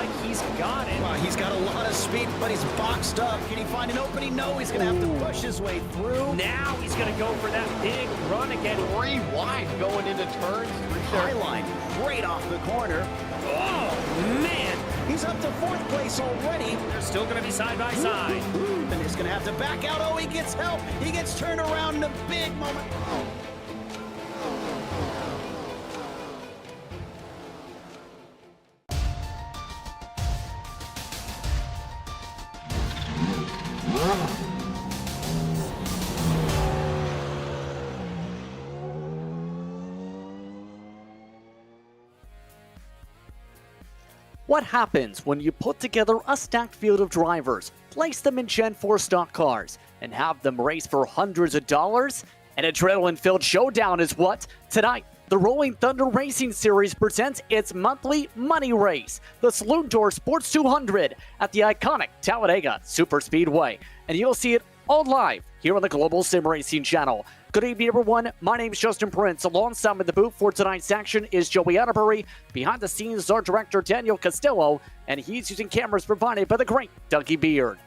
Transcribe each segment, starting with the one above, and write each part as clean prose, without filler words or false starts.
like he's got it. Well, he's got a lot of speed, but he's boxed up. Can he find an opening? No, he's going to have to push his way through. Now he's going to go for that big run again. 3 wide going into turns. High line, right off the corner. Oh, man. He's up to 4th place already. They're still going to be side by side. And he's going to have to back out. Oh, he gets help. He gets turned around in a big moment. What happens when you put together a stacked field of drivers, place them in Gen 4 stock cars, and have them race for hundreds of dollars? An adrenaline-filled showdown is what? Tonight, the Rolling Thunder Racing Series presents its monthly money race, the Saloon Door Sports 200 at the iconic Talladega Superspeedway. And you'll see it all live here on the Global SimRacing Channel. Good evening, everyone. My name is Justin Prince. Alongside me in the booth for tonight's action is Joey Atterbury. Behind the scenes is our director, Daniel Castillo, and he's using cameras provided by the great Dougie Beard.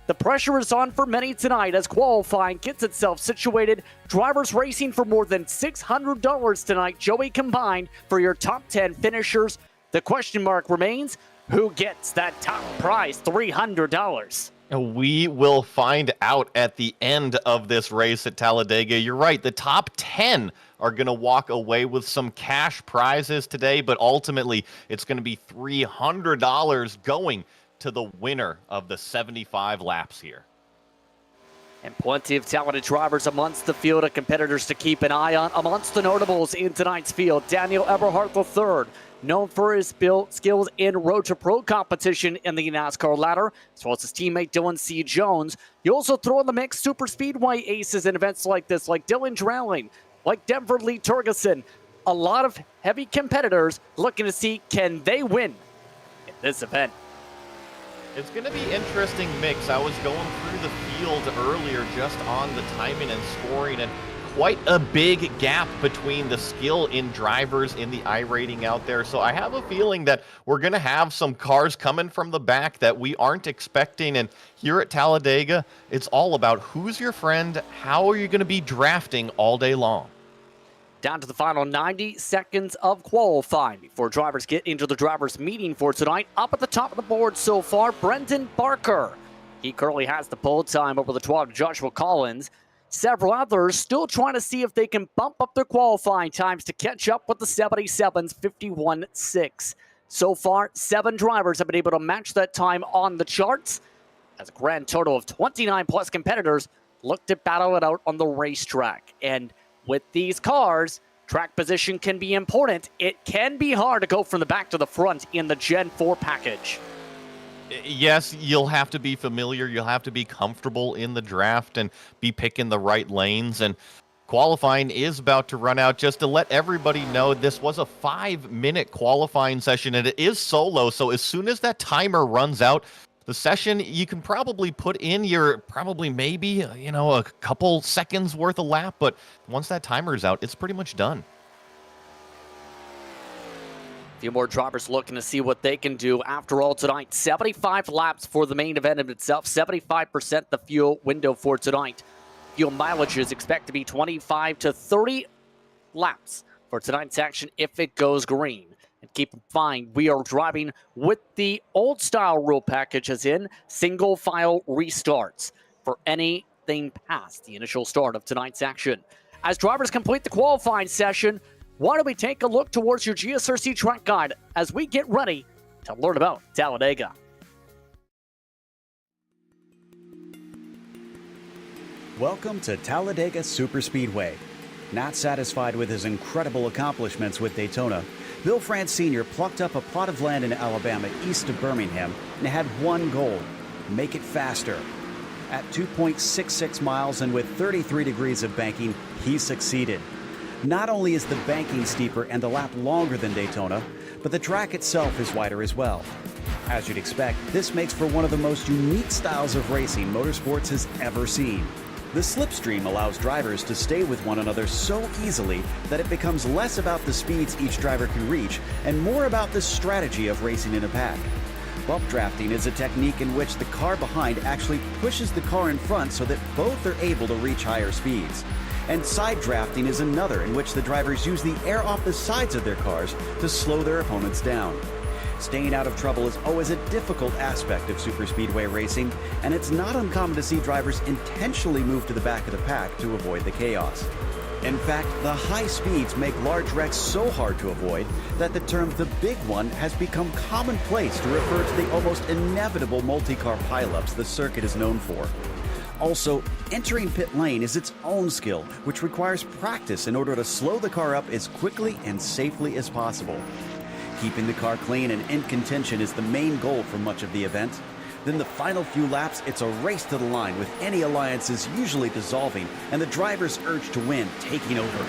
The pressure is on for many tonight as qualifying gets itself situated. Drivers racing for more than $600 tonight, Joey, combined for your top 10 finishers. The question mark remains, who gets that top prize, $300? We will find out at the end of this race at Talladega. You're right, the top 10 are going to walk away with some cash prizes today, but ultimately it's going to be $300 going to the winner of the 75 laps here. And plenty of talented drivers amongst the field of competitors to keep an eye on. Amongst the notables in tonight's field, Daniel Eberhardt III, known for his skills in Road to Pro competition in the NASCAR ladder, as well as his teammate Dylan C. Jones. You also throw in the mix super speedway aces in events like this, like Dylan Drowling, like Denver Lee Turgeson. A lot of heavy competitors looking to see, can they win in this event? It's going to be an interesting mix. I was going through the field earlier just on the timing and scoring, and quite a big gap between the skill in drivers in the iRating out there. So I have a feeling that we're going to have some cars coming from the back that we aren't expecting. And here at Talladega, it's all about who's your friend, how are you going to be drafting all day long. Down to the final 90 seconds of qualifying before drivers get into the drivers' meeting for tonight. Up at the top of the board so far, Brendan Barker. He currently has the pole time over the 12 Joshua Collins. Several others still trying to see if they can bump up their qualifying times to catch up with the 77's 51.6. So far, 7 drivers have been able to match that time on the charts, as a grand total of 29 plus competitors look to battle it out on the racetrack. And with these cars, track position can be important. It can be hard to go from the back to the front in the Gen 4 package. Yes, you'll have to be familiar. You'll have to be comfortable in the draft and be picking the right lanes. And qualifying is about to run out. Just to let everybody know, this was a 5-minute qualifying session, and it is solo. So as soon as that timer runs out, the session, you can probably put in your maybe, a couple seconds worth of lap. But once that timer's out, it's pretty much done. A few more drivers looking to see what they can do. After all, tonight, 75 laps for the main event in itself, 75% the fuel window for tonight. Fuel mileage is expected to be 25 to 30 laps for tonight's action if it goes green. And keep in mind, we are driving with the old style rule package, as in single file restarts for anything past the initial start of tonight's action. As drivers complete the qualifying session, why don't we take a look towards your GSRC track guide as we get ready to learn about Talladega. Welcome to Talladega Superspeedway. Not satisfied with his incredible accomplishments with Daytona, Bill France Sr. plucked up a plot of land in Alabama east of Birmingham and had one goal: make it faster. At 2.66 miles and with 33 degrees of banking, he succeeded. Not only is the banking steeper and the lap longer than Daytona, but the track itself is wider as well. As you'd expect, this makes for one of the most unique styles of racing motorsports has ever seen. The slipstream allows drivers to stay with one another so easily that it becomes less about the speeds each driver can reach and more about the strategy of racing in a pack. Bump drafting is a technique in which the car behind actually pushes the car in front so that both are able to reach higher speeds. And side drafting is another in which the drivers use the air off the sides of their cars to slow their opponents down. Staying out of trouble is always a difficult aspect of superspeedway racing, and it's not uncommon to see drivers intentionally move to the back of the pack to avoid the chaos. In fact, the high speeds make large wrecks so hard to avoid that the term "the big one" has become commonplace to refer to the almost inevitable multi-car pileups the circuit is known for. Also, entering pit lane is its own skill, which requires practice in order to slow the car up as quickly and safely as possible. Keeping the car clean and in contention is the main goal for much of the event. Then the final few laps, it's a race to the line, with any alliances usually dissolving and the driver's urge to win taking over.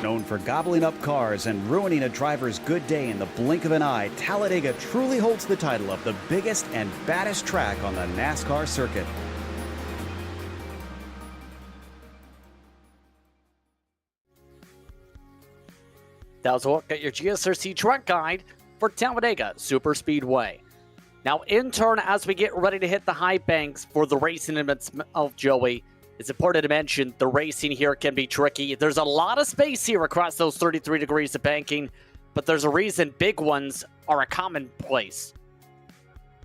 Known for gobbling up cars and ruining a driver's good day in the blink of an eye, Talladega truly holds the title of the biggest and baddest track on the NASCAR circuit. That was a look at your GSRC track guide for Talladega Superspeedway. Now, in turn, as we get ready to hit the high banks for the racing events of Joey, it's important to mention the racing here can be tricky. There's a lot of space here across those 33 degrees of banking, but there's a reason big ones are a commonplace.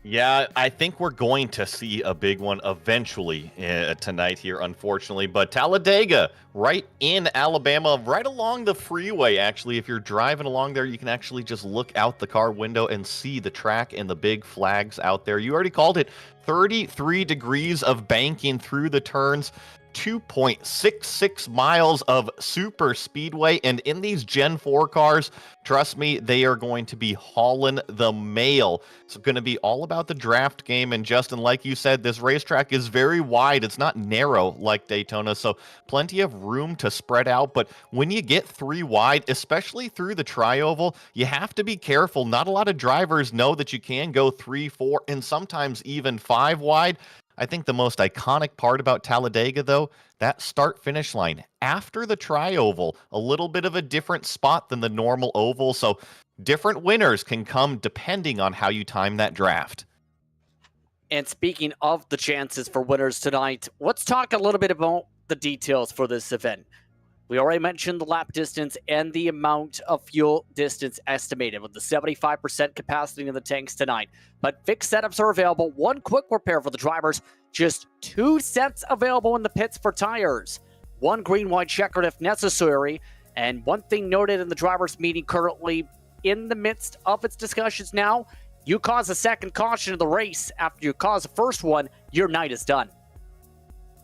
Yeah, I think we're going to see a big one eventually tonight here, unfortunately. But Talladega, right in Alabama, right along the freeway, actually. If you're driving along there, you can actually just look out the car window and see the track and the big flags out there. You already called it 33 degrees of banking through the turns. 2.66 miles of super speedway, and in these Gen 4 cars, trust me, they are going to be hauling the mail. It's going to be all about the draft game, and Justin, like you said, this racetrack is very wide. It's not narrow like Daytona, so plenty of room to spread out, but when you get 3 wide, especially through the tri-oval, you have to be careful. Not a lot of drivers know that you can go 3, 4, and sometimes even 5 wide. I think the most iconic part about Talladega, though, that start-finish line after the tri-oval, a little bit of a different spot than the normal oval, so different winners can come depending on how you time that draft. And speaking of the chances for winners tonight, let's talk a little bit about the details for this event. We already mentioned the lap distance and the amount of fuel distance estimated with the 75% capacity in the tanks tonight. But fixed setups are available. 1 quick repair for the drivers. Just 2 sets available in the pits for tires. 1 green-white-checkered if necessary. And one thing noted in the drivers' meeting currently in the midst of its discussions now, you cause a second caution in the race after you cause the first one, your night is done.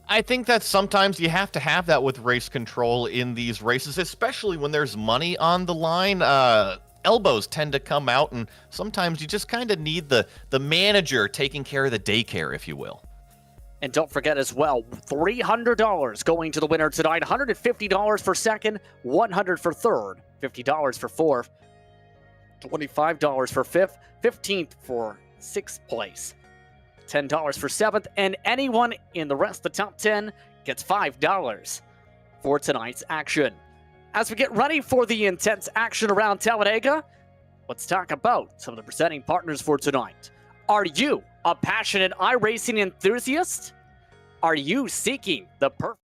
I think that sometimes you have to have that with race control in these races, especially when there's money on the line. Elbows tend to come out, and sometimes you just kind of need the manager taking care of the daycare, if you will. And don't forget as well, $300 going to the winner tonight. $150 for second, $100 for third, $50 for fourth, $25 for fifth, $15 for sixth place, $10 for seventh, and anyone in the rest of the top 10 gets $5 for tonight's action. As we get ready for the intense action around Talladega, let's talk about some of the presenting partners for tonight. Are you a passionate iRacing enthusiast? Are you seeking the perfect?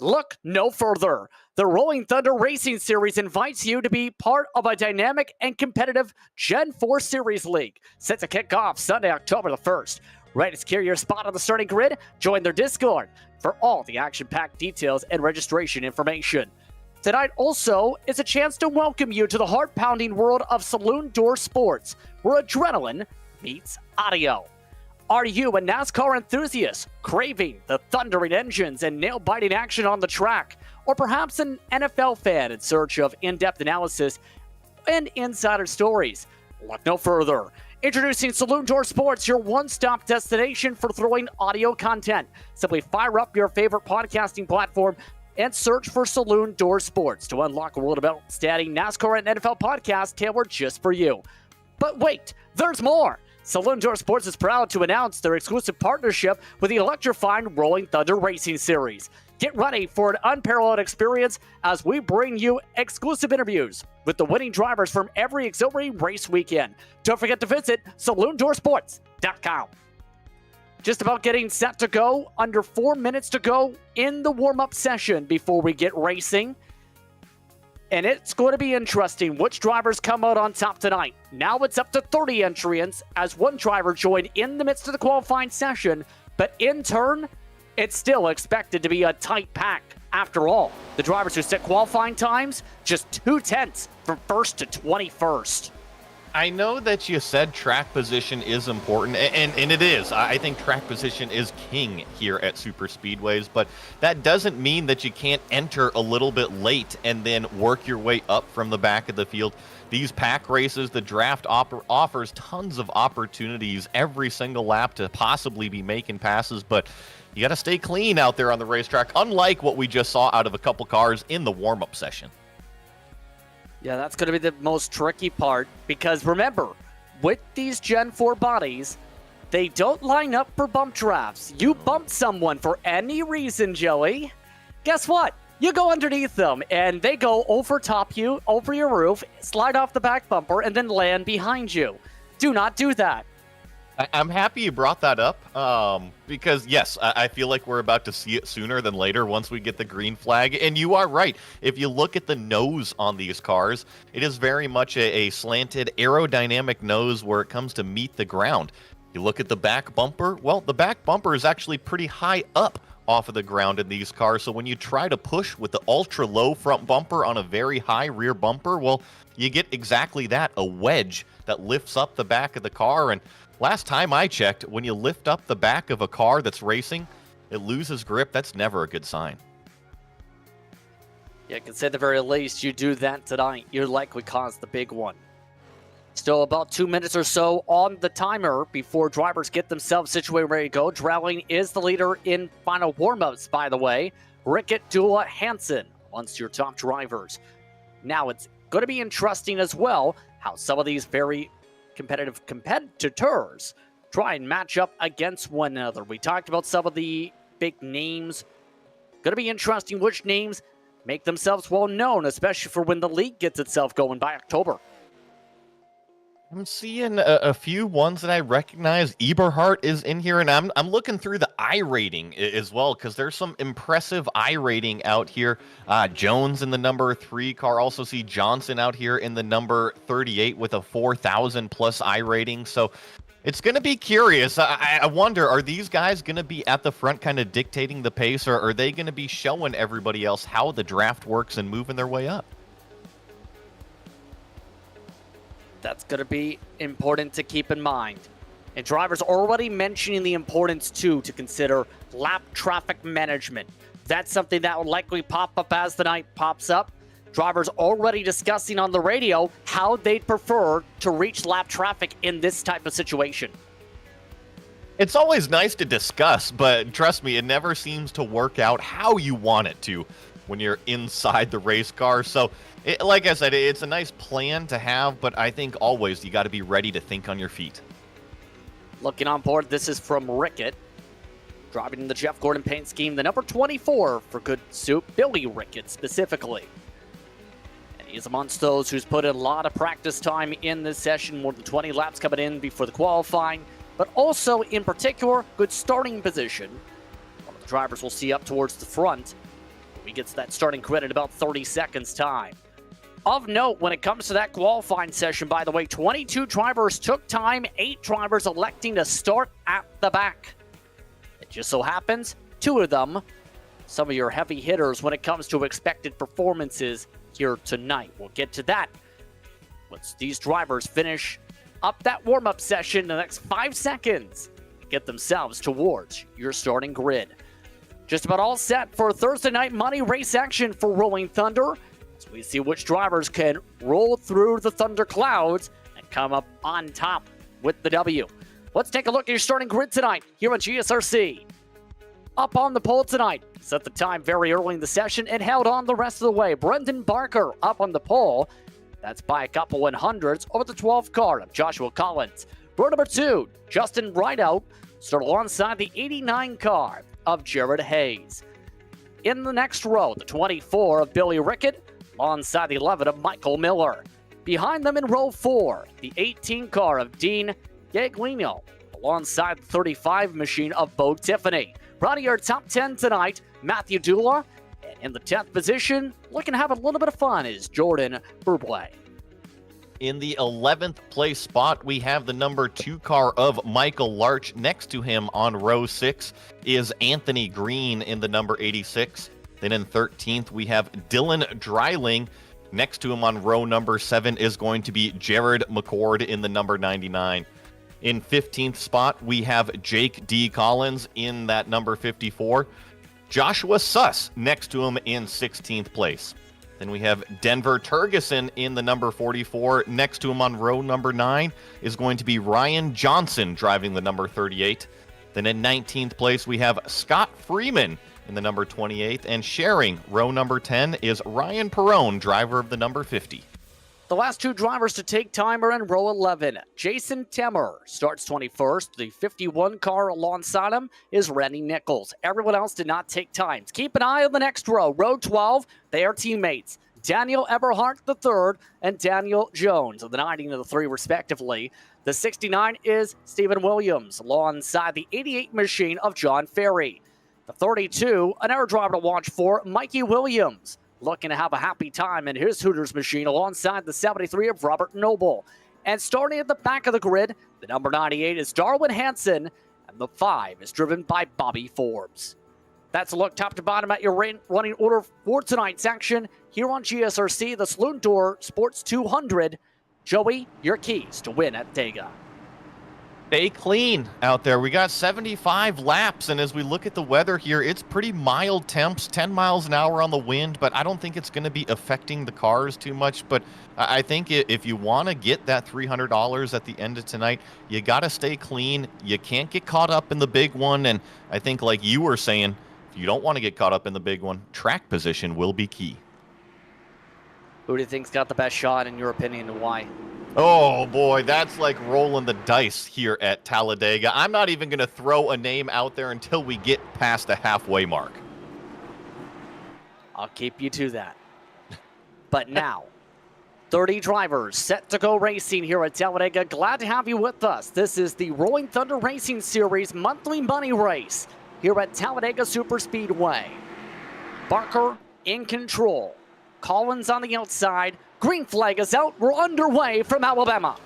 Look no further. The Rolling Thunder Racing Series invites you to be part of a dynamic and competitive Gen 4 Series League set to kick off Sunday, October the 1st. Ready to secure your spot on the starting grid? Join their Discord for all the action-packed details and registration information. Tonight also is a chance to welcome you to the heart-pounding world of saloon door sports, where adrenaline meets audio. Are you a NASCAR enthusiast craving the thundering engines and nail-biting action on the track? Or perhaps an NFL fan in search of in-depth analysis and insider stories? Look no further. Introducing Saloon Door Sports, your one-stop destination for throwing audio content. Simply fire up your favorite podcasting platform and search for Saloon Door Sports to unlock a world of outstanding NASCAR and NFL podcasts tailored just for you. But wait, there's more! Saloon Door Sports is proud to announce their exclusive partnership with the electrifying Rolling Thunder Racing Series. Get ready for an unparalleled experience as we bring you exclusive interviews with the winning drivers from every exhilarating race weekend. Don't forget to visit saloondoorsports.com. Just about getting set to go, under 4 minutes to go in the warm-up session before we get racing. And it's going to be interesting which drivers come out on top tonight. Now it's up to 30 entrants as one driver joined in the midst of the qualifying session, but in turn, it's still expected to be a tight pack. After all, the drivers who set qualifying times, just 2/10 from 1st to 21st. I know that you said track position is important, and it is. I think track position is king here at super speedways, but that doesn't mean that you can't enter a little bit late and then work your way up from the back of the field. These pack races, the draft offers tons of opportunities every single lap to possibly be making passes, but you got to stay clean out there on the racetrack, unlike what we just saw out of a couple cars in the warm-up session. Yeah, that's going to be the most tricky part because remember, with these Gen 4 bodies, they don't line up for bump drafts. You bump someone for any reason, Joey, guess what? You go underneath them and they go over top you, over your roof, slide off the back bumper, and then land behind you. Do not do that. I'm happy you brought that up because, yes, I feel like we're about to see it sooner than later once we get the green flag. And you are right. If you look at the nose on these cars, it is very much a slanted aerodynamic nose where it comes to meet the ground. You look at the back bumper, well, the back bumper is actually pretty high up off of the ground in these cars. So when you try to push with the ultra low front bumper on a very high rear bumper, well, you get exactly that, a wedge that lifts up the back of the car. And last time I checked, when you lift up the back of a car that's racing, it loses grip. That's never a good sign. Yeah, I can say at the very least, you do that tonight, you likely caused the big one. Still about 2 minutes or so on the timer before drivers get themselves situated ready to go. Drowling is the leader in final warm-ups, by the way. Rickett, Dula, Hansen, once your top drivers. Now it's going to be interesting as well how some of these very competitive competitors try and match up against one another. We talked about some of the big names. Going to be interesting which names make themselves well known, especially for when the league gets itself going by October. I'm seeing a few ones that I recognize. Eberhardt is in here, and I'm looking through the iRating as well because there's some impressive iRating out here. Jones in the number 3 car. Also see Johnson out here in the number 38 with a 4,000 plus iRating. So it's going to be curious. I wonder, are these guys going to be at the front kind of dictating the pace, or are they going to be showing everybody else how the draft works and moving their way up? That's going to be important to keep in mind. And drivers already mentioning the importance, too, to consider lap traffic management. That's something that will likely pop up as the night pops up. Drivers already discussing on the radio how they'd prefer to reach lap traffic in this type of situation. It's always nice to discuss, but trust me, it never seems to work out how you want it to when you're inside the race car. So, like I said, it's a nice plan to have, but I think always you got to be ready to think on your feet. Looking on board, this is from Rickett. Driving in the Jeff Gordon paint scheme, the number 24 for Good Soup, Billy Rickett specifically. And he's amongst those who's put in a lot of practice time in this session, more than 20 laps coming in before the qualifying, but also in particular, good starting position. One of the drivers we'll see up towards the front. He gets that starting grid in about 30 seconds time. Of note, when it comes to that qualifying session, by the way, 22 drivers took time, 8 drivers electing to start at the back. It just so happens, 2 of them, some of your heavy hitters when it comes to expected performances here tonight. We'll get to that once these drivers finish up that warm-up session in the next 5 seconds to get themselves towards your starting grid. Just about all set for Thursday night money race action for Rolling Thunder, as we see which drivers can roll through the thunder clouds and come up on top with the W. Let's take a look at your starting grid tonight here on GSRC. Up on the pole tonight, set the time very early in the session and held on the rest of the way. Brendan Barker up on the pole. That's by a couple 100s over the 12th car of Joshua Collins. Row number 2, Justin Rideout, started alongside the 89 car of Jared Hayes. In the next row, the 24 of Billy Rickett, alongside the 11 of Michael Miller. Behind them in row 4, the 18 car of Dean Gaglino, alongside the 35 machine of Bo Tiffany. Proud of your top 10 tonight, Matthew Dula. And in the 10th position, looking to have a little bit of fun, is Jordan Burblay. In the 11th place spot, we have the number 2 car of Michael Larch. Next to him on row 6 is Anthony Green in the number 86. Then in 13th, we have Dylan Dreiling. Next to him on row number 7 is going to be Jared McCord in the number 99. In 15th spot, we have Jake D. Collins in that number 54. Joshua Suss next to him in 16th place. Then we have Denver Turgeson in the number 44. Next to him on row number 9 is going to be Ryan Johnson driving the number 38. Then in 19th place, we have Scott Freeman in the number 28. And sharing row number 10 is Ryan Perrone, driver of the number 50. The last 2 drivers to take time are in row 11. Jason Temmer starts 21st. The 51 car alongside him is Randy Nichols. Everyone else did not take times. Keep an eye on the next row. Row 12, they are teammates. Daniel Eberhardt III and Daniel Jones, of the 90 and the 3 respectively. The 69 is Stephen Williams alongside the 88 machine of John Ferry. The 32, an air driver to watch for, Mikey Williams, looking to have a happy time in his Hooters machine alongside the 73 of Robert Noble. And starting at the back of the grid, the number 98 is Darwin Hanson, and the 5 is driven by Bobby Forbes. That's a look top to bottom at your running order for tonight's action here on GSRC, the Saloon Door Sports 200. Joey, your keys to win at Talladega. Stay clean out there. We got 75 laps, and as we look at the weather here, it's pretty mild temps, 10 miles an hour on the wind, but I don't think it's going to be affecting the cars too much. But I think if you want to get that $300 at the end of tonight, you got to stay clean. You can't get caught up in the big one, and I think, like you were saying, if you don't want to get caught up in the big one, track position will be key. Who do you think's got the best shot, in your opinion, and why? Oh, boy, that's like rolling the dice here at Talladega. I'm not even going to throw a name out there until we get past the halfway mark. I'll keep you to that. But now, 30 drivers set to go racing here at Talladega. Glad to have you with us. This is the Rolling Thunder Racing Series monthly money race here at Talladega Superspeedway. Barker in control. Collins on the outside. Green flag is out. We're underway from Alabama.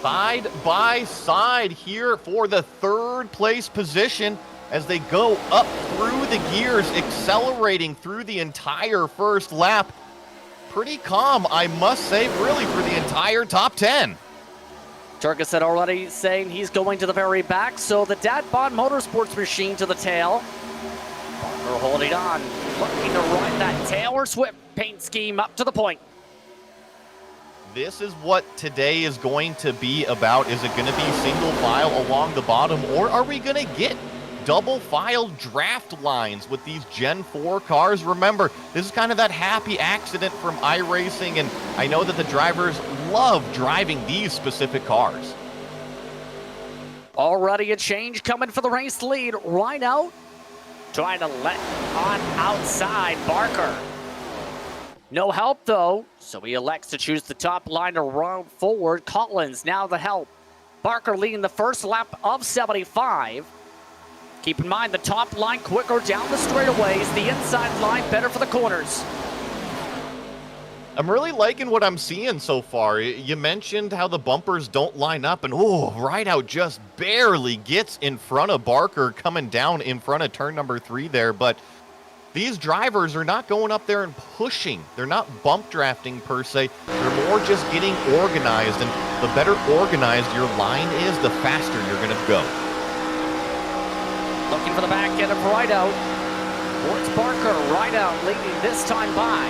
Side by side here for the 3rd place position as they go up through the gears, accelerating through the entire first lap. Pretty calm, I must say, really, for the entire top 10. Turgeson already saying he's going to the very back, so the Dad Bod Motorsports machine to the tail. Barker holding on, looking to ride that Taylor Swift paint scheme up to the point. This is what today is going to be about. Is it going to be single file along the bottom, or are we going to get double file draft lines with these Gen 4 cars? Remember, this is kind of that happy accident from iRacing, and I know that the drivers love driving these specific cars. Already a change coming for the race lead. Right out, trying to let on outside Barker. No help though, so he elects to choose the top line to run forward. Collins now the help. Barker leading the first lap of 75. Keep in mind the top line quicker down the straightaways, the inside line better for the corners. I'm really liking what I'm seeing so far. You mentioned how the bumpers don't line up, and Rideout just barely gets in front of Barker coming down in front of turn number 3 there, but these drivers are not going up there and pushing. They're not bump drafting per se. They're more just getting organized, and the better organized your line is, the faster you're going to go. Looking for the back end of Rideout. Towards Barker. Rideout leading this time by.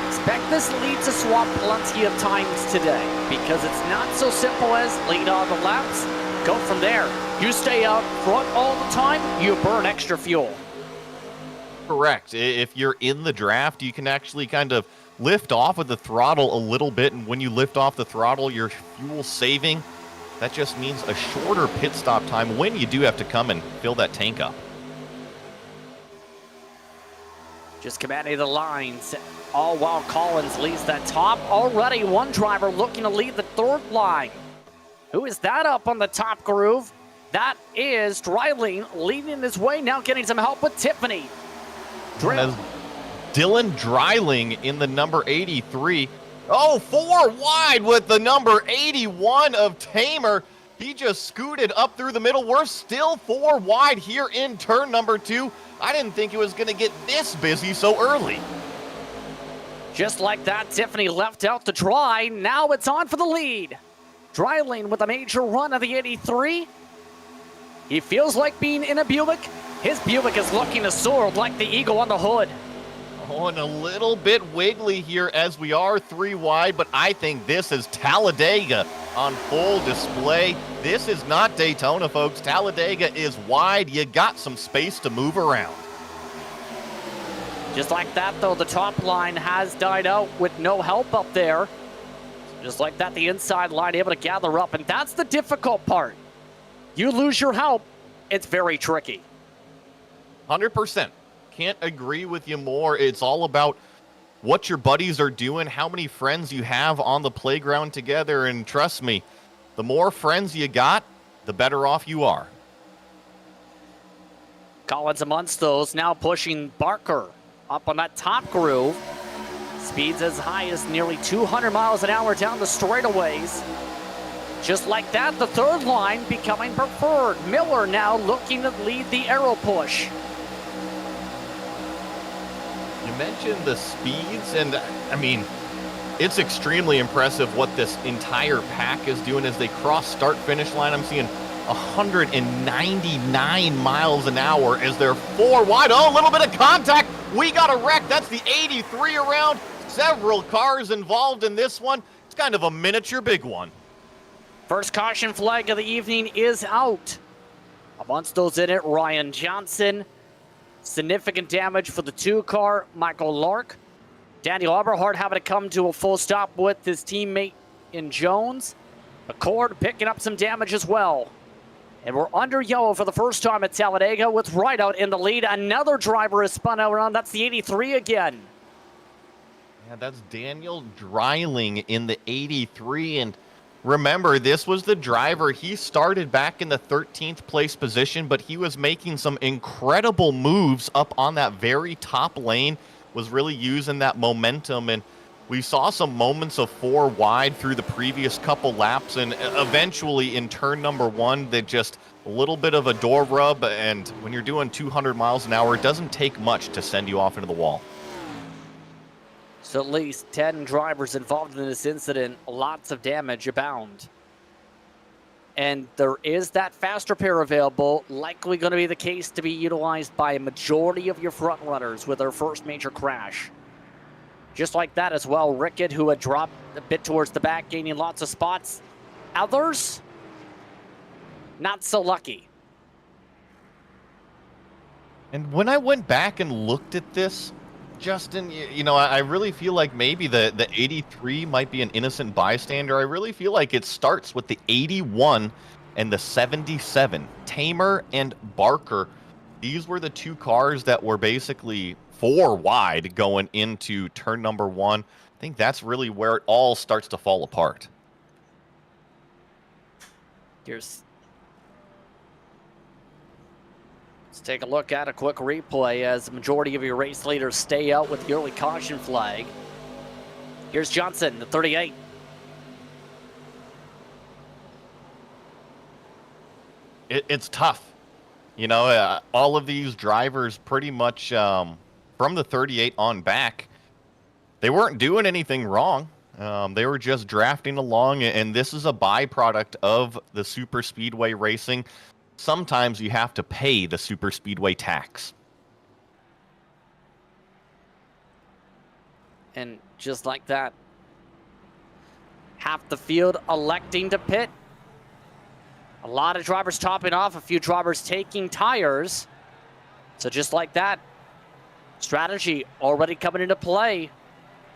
Expect this lead to swap plenty of times today because it's not so simple as lead all the laps. go from there. You stay out front all the time, you burn extra fuel. Correct. If you're in the draft, you can actually kind of lift off of the throttle a little bit, and when you lift off the throttle, you're fuel saving. That just means a shorter pit stop time when you do have to come and fill that tank up. Just commanding the lines, all while Collins leads that top. Already one driver looking to lead the third line. Who is that up on the top groove? That is Dryling leading his way, now getting some help with Tiffany. As Dylan Dryling in the number 83. Oh, 4 wide with the number 81 of Tamer. He just scooted up through the middle. We're still 4 wide here in turn number 2. I didn't think it was going to get this busy so early. Just like that, Tiffany left out to dry. Now it's on for the lead. Dryling with a major run of the 83. He feels like being in a Buick. His Buick is looking to soar like the eagle on the hood. Oh, and a little bit wiggly here as we are 3 wide, but I think this is Talladega on full display. This is not Daytona, folks. Talladega is wide. You got some space to move around. Just like that, though, the top line has died out with no help up there. Just like that, the inside line able to gather up, and that's the difficult part. You lose your help, it's very tricky. 100%. Can't agree with you more. It's all about what your buddies are doing, how many friends you have on the playground together, and trust me, the more friends you got, the better off you are. Collins amongst those, now pushing Barker up on that top groove. Speeds as high as nearly 200 miles an hour down the straightaways. Just like that, the third line becoming preferred. Miller now looking to lead the aero push. You mentioned the speeds, and I mean, it's extremely impressive what this entire pack is doing as they cross start-finish line. I'm seeing 199 miles an hour as they're 4 wide. Oh, a little bit of contact. We got a wreck. That's the 83 around. Several cars involved in this one. It's kind of a miniature big one. First caution flag of the evening is out. Amongst those in it, Ryan Johnson. Significant damage for the 2 car, Michael Lark. Daniel Eberhardt having to come to a full stop with his teammate in Jones. Accord picking up some damage as well. And we're under yellow for the first time at Talladega with Rideout in the lead. Another driver is spun out around. That's the 83 again. Yeah, that's Daniel Dryling in the 83. And remember, this was the driver. He started back in the 13th place position, but he was making some incredible moves up on that very top lane, was really using that momentum. And we saw some moments of 4 wide through the previous couple laps, and eventually in turn number 1, they just a little bit of a door rub. And when you're doing 200 miles an hour, it doesn't take much to send you off into the wall. So at least 10 drivers involved in this incident, lots of damage abound. And there is that fast repair available, likely going to be the case to be utilized by a majority of your front runners with their first major crash. Just like that as well, Rickett, who had dropped a bit towards the back, gaining lots of spots. Others, not so lucky. And when I went back and looked at this, Justin, you know, I really feel like maybe the 83 might be an innocent bystander. I really feel like it starts with the 81 and the 77. Tamer and Barker, these were the 2 cars that were basically 4 wide going into turn number 1. I think that's really where it all starts to fall apart. Let's take a look at a quick replay as the majority of your race leaders stay out with the early caution flag. Here's Johnson, the 38. It's tough. You know, all of these drivers pretty much from the 38 on back, they weren't doing anything wrong. They were just drafting along, and this is a byproduct of the super speedway racing. Sometimes you have to pay the super speedway tax. And just like that, half the field electing to pit. A lot of drivers topping off, a few drivers taking tires. So just like that, strategy already coming into play,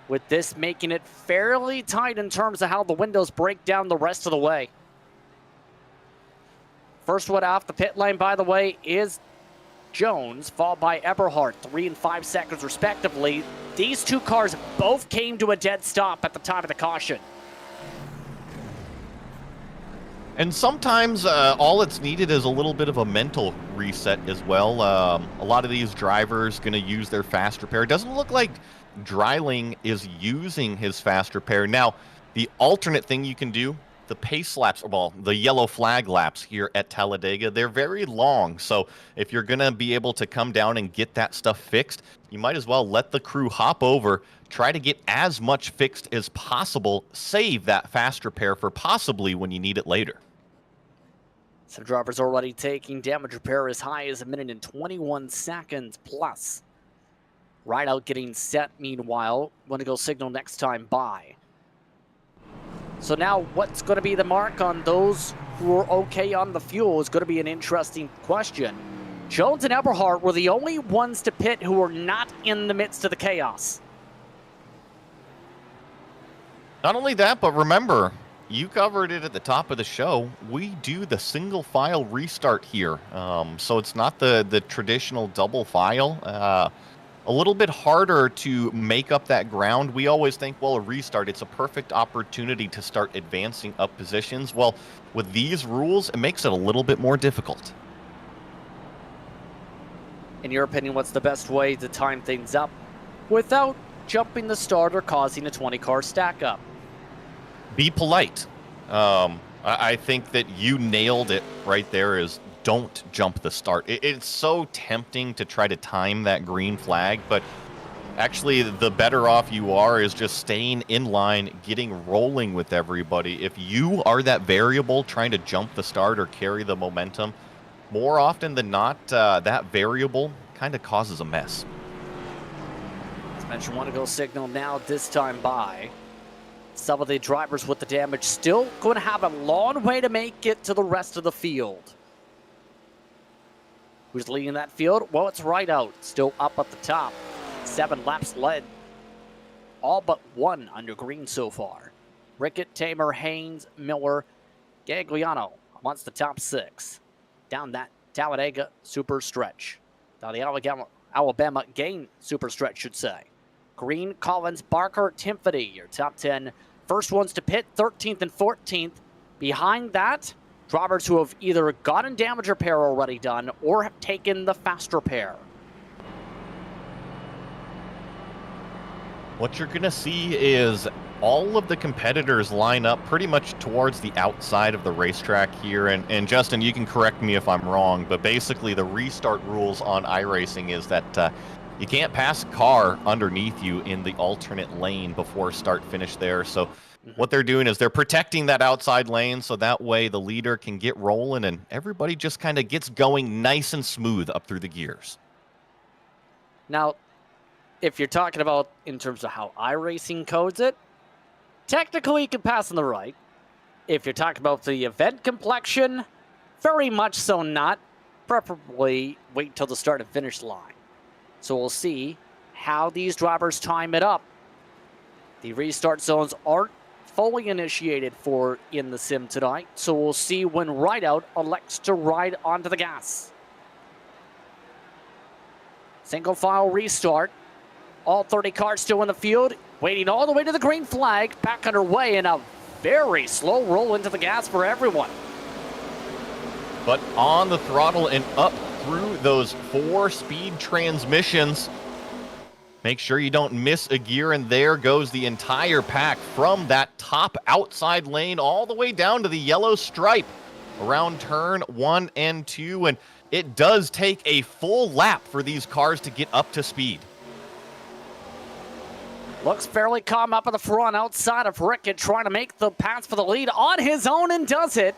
with this making it fairly tight in terms of how the windows break down the rest of the way. First one off the pit lane, by the way, is Jones, followed by Eberhard, 3 and 5 seconds respectively. These two cars both came to a dead stop at the time of the caution. And sometimes all it's needed is a little bit of a mental reset as well. A lot of these drivers going to use their fast repair. It doesn't look like Dreiling is using his fast repair. Now, the alternate thing you can do, the pace laps, well, the yellow flag laps here at Talladega, they're very long. So if you're going to be able to come down and get that stuff fixed, you might as well let the crew hop over, try to get as much fixed as possible, save that fast repair for possibly when you need it later. Some drivers already taking damage repair as high as 1 minute and 21 seconds plus. Ride out getting set meanwhile. Want to go signal next time by. So now what's going to be the mark on those who are okay on the fuel is going to be an interesting question. Jones and Eberhard were the only ones to pit who were not in the midst of the chaos. Not only that, but remember, you covered it at the top of the show. We do the single file restart here. So it's not the traditional double file. A little bit harder to make up that ground. We always think, well, a restart, it's a perfect opportunity to start advancing up positions. Well, with these rules, it makes it a little bit more difficult. In your opinion, what's the best way to time things up without jumping the start or causing a 20-car stack up? Be polite. I think that you nailed it right there, is don't jump the start. It's so tempting to try to time that green flag, but actually the better off you are is just staying in line, getting rolling with everybody. If you are that variable trying to jump the start or carry the momentum, more often than not, that variable kind of causes a mess. As mentioned, want to go signal now this time by. Some of the drivers with the damage still going to have a long way to make it to the rest of the field. Who's leading that field? Well, it's right out. Still up at the top. 7 laps led. All but 1 under green so far. Rickett, Tamer, Haynes, Miller, Gagliano wants the top 6. Down that Talladega super stretch. Down the Alabama gain super stretch, should say. Green, Collins, Barker, Timpany, your top 10. First ones to pit, 13th and 14th. Behind that, drivers who have either gotten damage repair already done or have taken the fast repair. What you're going to see is all of the competitors line up pretty much towards the outside of the racetrack here. And Justin, you can correct me if I'm wrong, but basically the restart rules on iRacing is that you can't pass a car underneath you in the alternate lane before start-finish there. So what they're doing is they're protecting that outside lane so that way the leader can get rolling and everybody just kind of gets going nice and smooth up through the gears. Now, if you're talking about in terms of how iRacing codes it, technically you can pass on the right. If you're talking about the event complexion, very much so not. Preferably wait till the start and finish line. So we'll see how these drivers time it up. The restart zones aren't fully initiated for in the sim tonight, so we'll see when Rideout elects to ride onto the gas. Single file restart. All 30 cars still in the field, waiting all the way to the green flag, back underway, and a very slow roll into the gas for everyone. But on the throttle and up through those 4-speed transmissions. Make sure you don't miss a gear, and there goes the entire pack from that top outside lane all the way down to the yellow stripe around turn 1 and 2, and it does take a full lap for these cars to get up to speed. Looks fairly calm up at the front outside of Rickett, trying to make the pass for the lead on his own, and does it.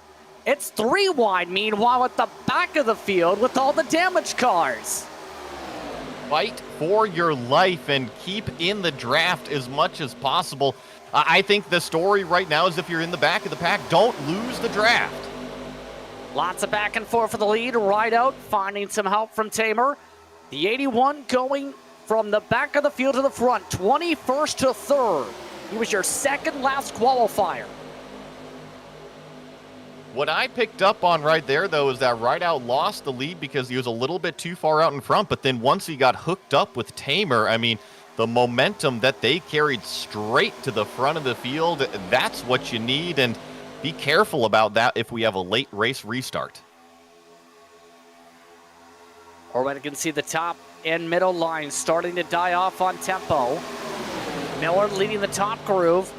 It's 3 wide, meanwhile, at the back of the field with all the damaged cars. Fight for your life and keep in the draft as much as possible. I think the story right now is if you're in the back of the pack, don't lose the draft. Lots of back and forth for the lead. Right out, finding some help from Tamer. The 81 going from the back of the field to the front, 21st to 3rd. He was your second last qualifier. What I picked up on right there, though, is that Rideout lost the lead because he was a little bit too far out in front. But then once he got hooked up with Tamer, I mean, the momentum that they carried straight to the front of the field, that's what you need. And be careful about that if we have a late race restart. Already can see the top and middle line starting to die off on tempo. Miller leading the top groove.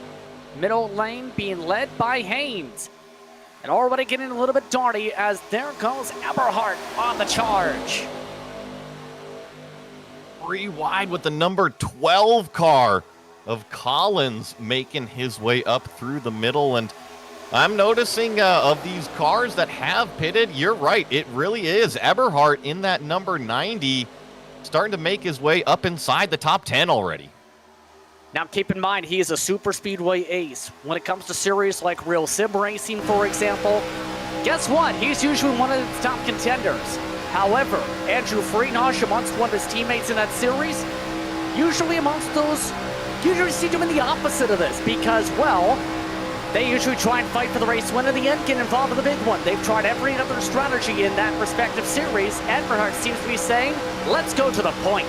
Middle lane being led by Haynes. And already getting a little bit darty as there goes Eberhardt on the charge. 3 wide with the number 12 car of Collins making his way up through the middle. And I'm noticing of these cars that have pitted, you're right, it really is. Eberhardt in that number 90 starting to make his way up inside the top 10 already. Now keep in mind, he is a super speedway ace. When it comes to series like Real Sim Racing, for example, guess what? He's usually one of the top contenders. However, Andrew Freenosh, amongst one of his teammates in that series, usually see him in the opposite of this because, well, they usually try and fight for the race win in the end, get involved in the big one. They've tried every other strategy in that respective series. Eberhardt seems to be saying, let's go to the point.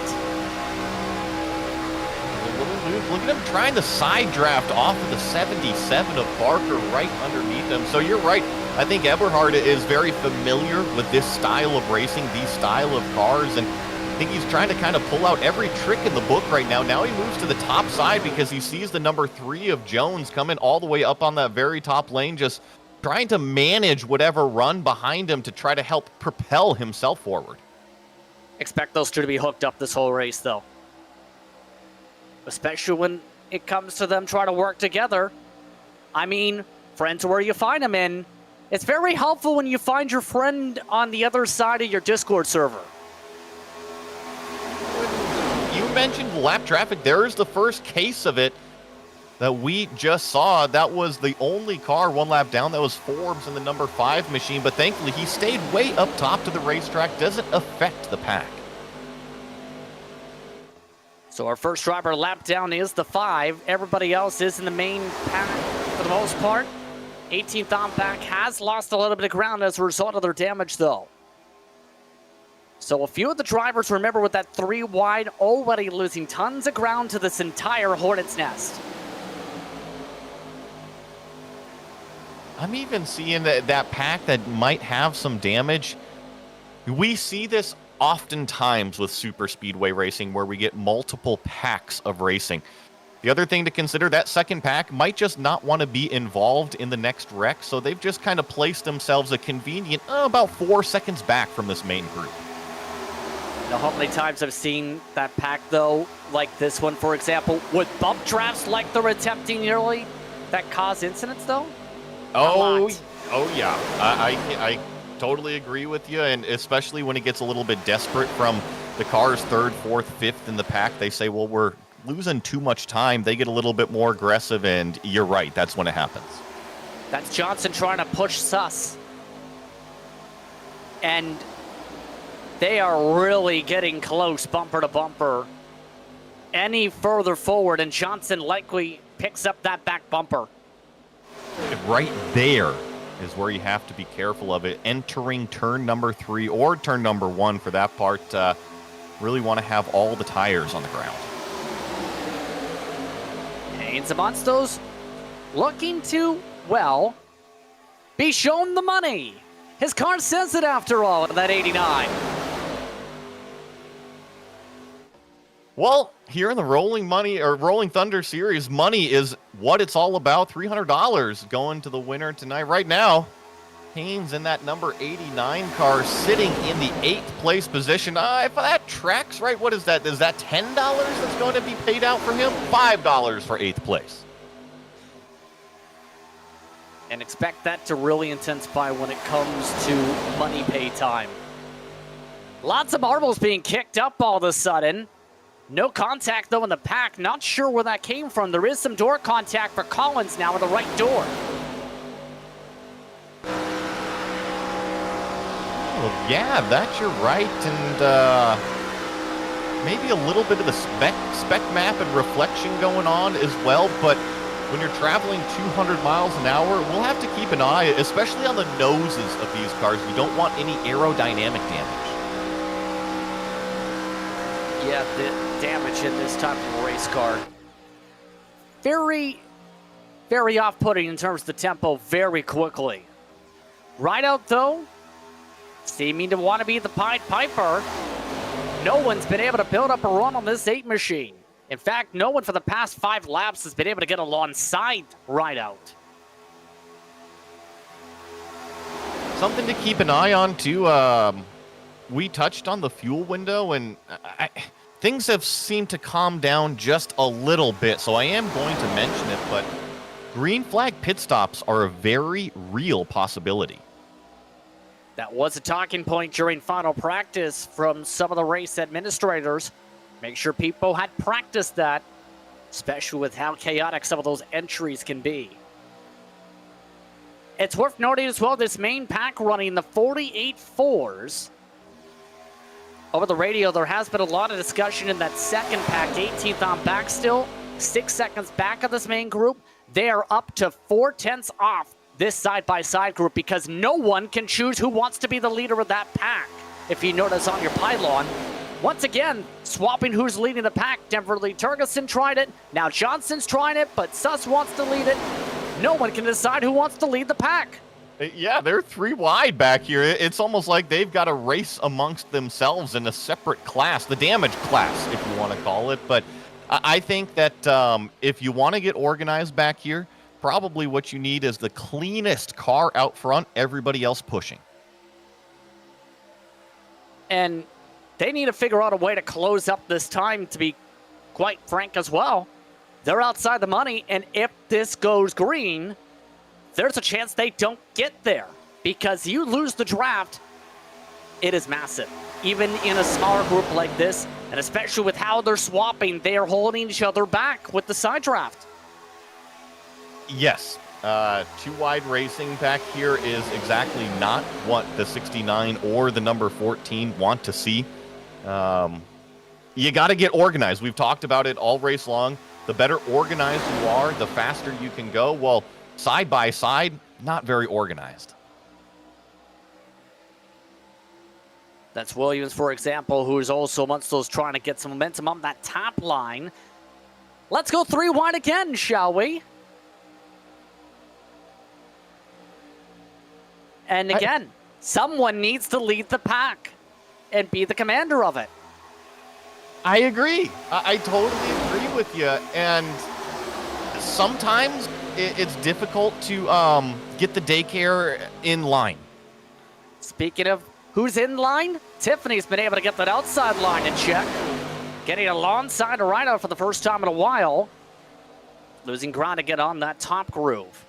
Look at him trying to side draft off of the 77 of Barker right underneath him. So you're right. I think Eberhardt is very familiar with this style of racing, these style of cars, and I think he's trying to kind of pull out every trick in the book right now. Now he moves to the top side because he sees the number 3 of Jones coming all the way up on that very top lane, just trying to manage whatever run behind him to try to help propel himself forward. Expect those two to be hooked up this whole race, though. Especially when it comes to them trying to work together. I mean, friends are where you find them in. It's very helpful when you find your friend on the other side of your Discord server. You mentioned lap traffic. There is the first case of it that we just saw. That was the only car one lap down. That was Forbes in the number 5 machine. But thankfully, he stayed way up top to the racetrack. Doesn't affect the pack. So our first driver lap down is the 5. Everybody else is in the main pack for the most part. 18th on back has lost a little bit of ground as a result of their damage, though. So a few of the drivers, remember, with that 3 wide, already losing tons of ground to this entire Hornet's Nest. I'm even seeing that pack that might have some damage. We see this oftentimes with super speedway racing where we get multiple packs of racing. The other thing to consider, that second pack might just not want to be involved in the next wreck, so they've just kind of placed themselves a convenient about 4 seconds back from this main group. Now, how many times I've seen that pack, though, like this one, for example, with bump drafts like they're attempting early, that cause incidents, though? Oh yeah. I totally agree with you, and especially when it gets a little bit desperate from the cars 3rd, 4th, 5th in the pack, they say, well, we're losing too much time. They get a little bit more aggressive, and you're right, that's when it happens. That's Johnson trying to push Suss. And they are really getting close, bumper to bumper. Any further forward, and Johnson likely picks up that back bumper. Right there is where you have to be careful of it. Entering turn number 3 or turn number 1 for that part, really want to have all the tires on the ground. Haynes amongst those looking to, well, be shown the money. His car says it after all in that 89. Well, here in the Rolling Thunder series, money is what it's all about. $300 going to the winner tonight. Right now, Haynes in that number 89 car sitting in the 8th place position. If that tracks right, what is that? Is that $10 that's going to be paid out for him? $5 for 8th place. And expect that to really intensify when it comes to money pay time. Lots of marbles being kicked up all of a sudden. No contact, though, in the pack. Not sure where that came from. There is some door contact for Collins now in the right door. Well, yeah, that you're right, and maybe a little bit of the spec map and reflection going on as well, but when you're traveling 200 miles an hour, we'll have to keep an eye, especially on the noses of these cars. You don't want any aerodynamic damage. Yeah, the damage in this type of race car. Very, very off-putting in terms of the tempo very quickly. Rideout, though, seeming to want to be the Pied Piper. No one's been able to build up a run on this 8 machine. In fact, no one for the past 5 laps has been able to get alongside Rideout. Something to keep an eye on, too. We touched on the fuel window, and things have seemed to calm down just a little bit, so I am going to mention it, but green flag pit stops are a very real possibility. That was a talking point during final practice from some of the race administrators. Make sure people had practiced that, especially with how chaotic some of those entries can be. It's worth noting as well, this main pack running the 48 4s. Over the radio, there has been a lot of discussion in that second pack, 18th on back still, 6 seconds back of this main group. They are up to 4/10 off this side-by-side group because no one can choose who wants to be the leader of that pack. If you notice on your pylon, once again, swapping who's leading the pack. Denver Lee Turgeson tried it. Now Johnson's trying it, but Suss wants to lead it. No one can decide who wants to lead the pack. Yeah, they're 3 wide back here. It's almost like they've got a race amongst themselves in a separate class, the damage class, if you want to call it. But I think that if you want to get organized back here, probably what you need is the cleanest car out front, everybody else pushing. And they need to figure out a way to close up this time, to be quite frank as well. They're outside the money, and if this goes green, there's a chance they don't get there. Because you lose the draft, it is massive. Even in a smaller group like this, and especially with how they're swapping, they are holding each other back with the side draft. Yes, 2 wide racing back here is exactly not what the 69 or the number 14 want to see. You got to get organized. We've talked about it all race long. The better organized you are, the faster you can go. Well, side by side, not very organized. That's Williams, for example, who is also amongst those trying to get some momentum on that top line. Let's go 3 wide again, shall we? And again, someone needs to lead the pack and be the commander of it. I agree. I totally agree with you. And sometimes it's difficult to get the daycare in line. Speaking of who's in line, Tiffany's been able to get that outside line in check. Getting alongside a rideout for the first time in a while. Losing ground to get on that top groove.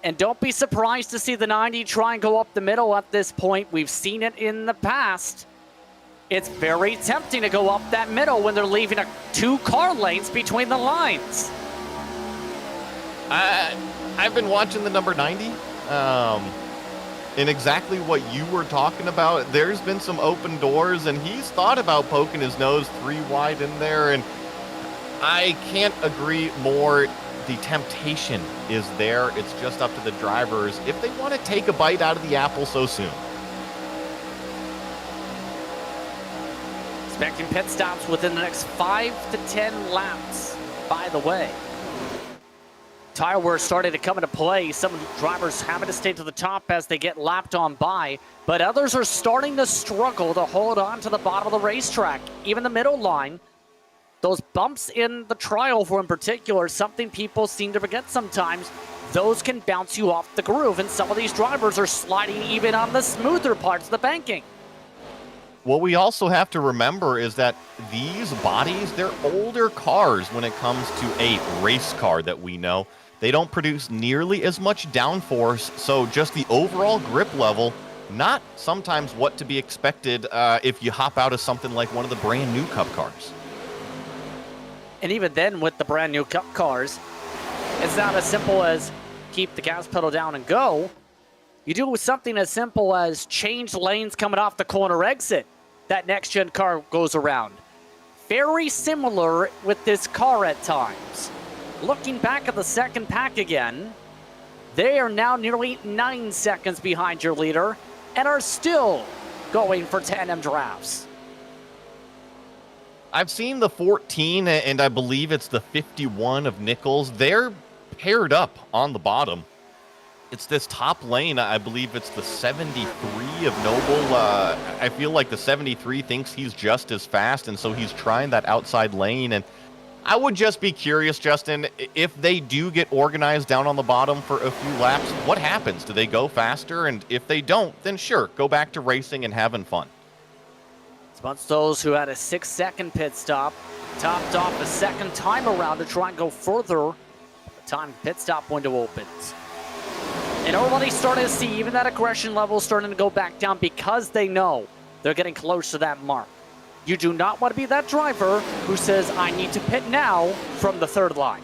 And don't be surprised to see the 90 try and go up the middle at this point. We've seen it in the past. It's very tempting to go up that middle when they're leaving 2 car lanes between the lines. I've been watching the number 90. And exactly what you were talking about, there's been some open doors, and he's thought about poking his nose 3 wide in there, and I can't agree more. The temptation is there. It's just up to the drivers if they want to take a bite out of the apple so soon. Expecting pit stops within the next 5 to 10 laps, by the way. Tire wear starting to come into play. Some drivers having to stay to the top as they get lapped on by, but others are starting to struggle to hold on to the bottom of the racetrack. Even the middle line, those bumps in the trial for in particular, something people seem to forget sometimes. Those can bounce you off the groove, and some of these drivers are sliding even on the smoother parts of the banking. What we also have to remember is that these bodies, they're older cars when it comes to a race car that we know. They don't produce nearly as much downforce, so just the overall grip level, not sometimes what to be expected if you hop out of something like one of the brand new Cup cars. And even then, with the brand new Cup cars, it's not as simple as keep the gas pedal down and go. You do something as simple as change lanes coming off the corner exit. That next-gen car goes around. Very similar with this car at times. Looking back at the second pack again, they are now nearly 9 seconds behind your leader and are still going for tandem drafts. I've seen the 14, and I believe it's the 51 of Nichols. They're paired up on the bottom. It's this top lane. I believe it's the 73 of Noble. I feel like the 73 thinks he's just as fast, and so he's trying that outside lane. And I would just be curious, Justin, if they do get organized down on the bottom for a few laps, what happens? Do they go faster? And if they don't, then sure, go back to racing and having fun. It's amongst those who had a 6-second pit stop, topped off a second time around to try and go further. The time pit stop window opens. And already starting to see even that aggression level starting to go back down because they know they're getting close to that mark. You do not want to be that driver who says, I need to pit now from the third line.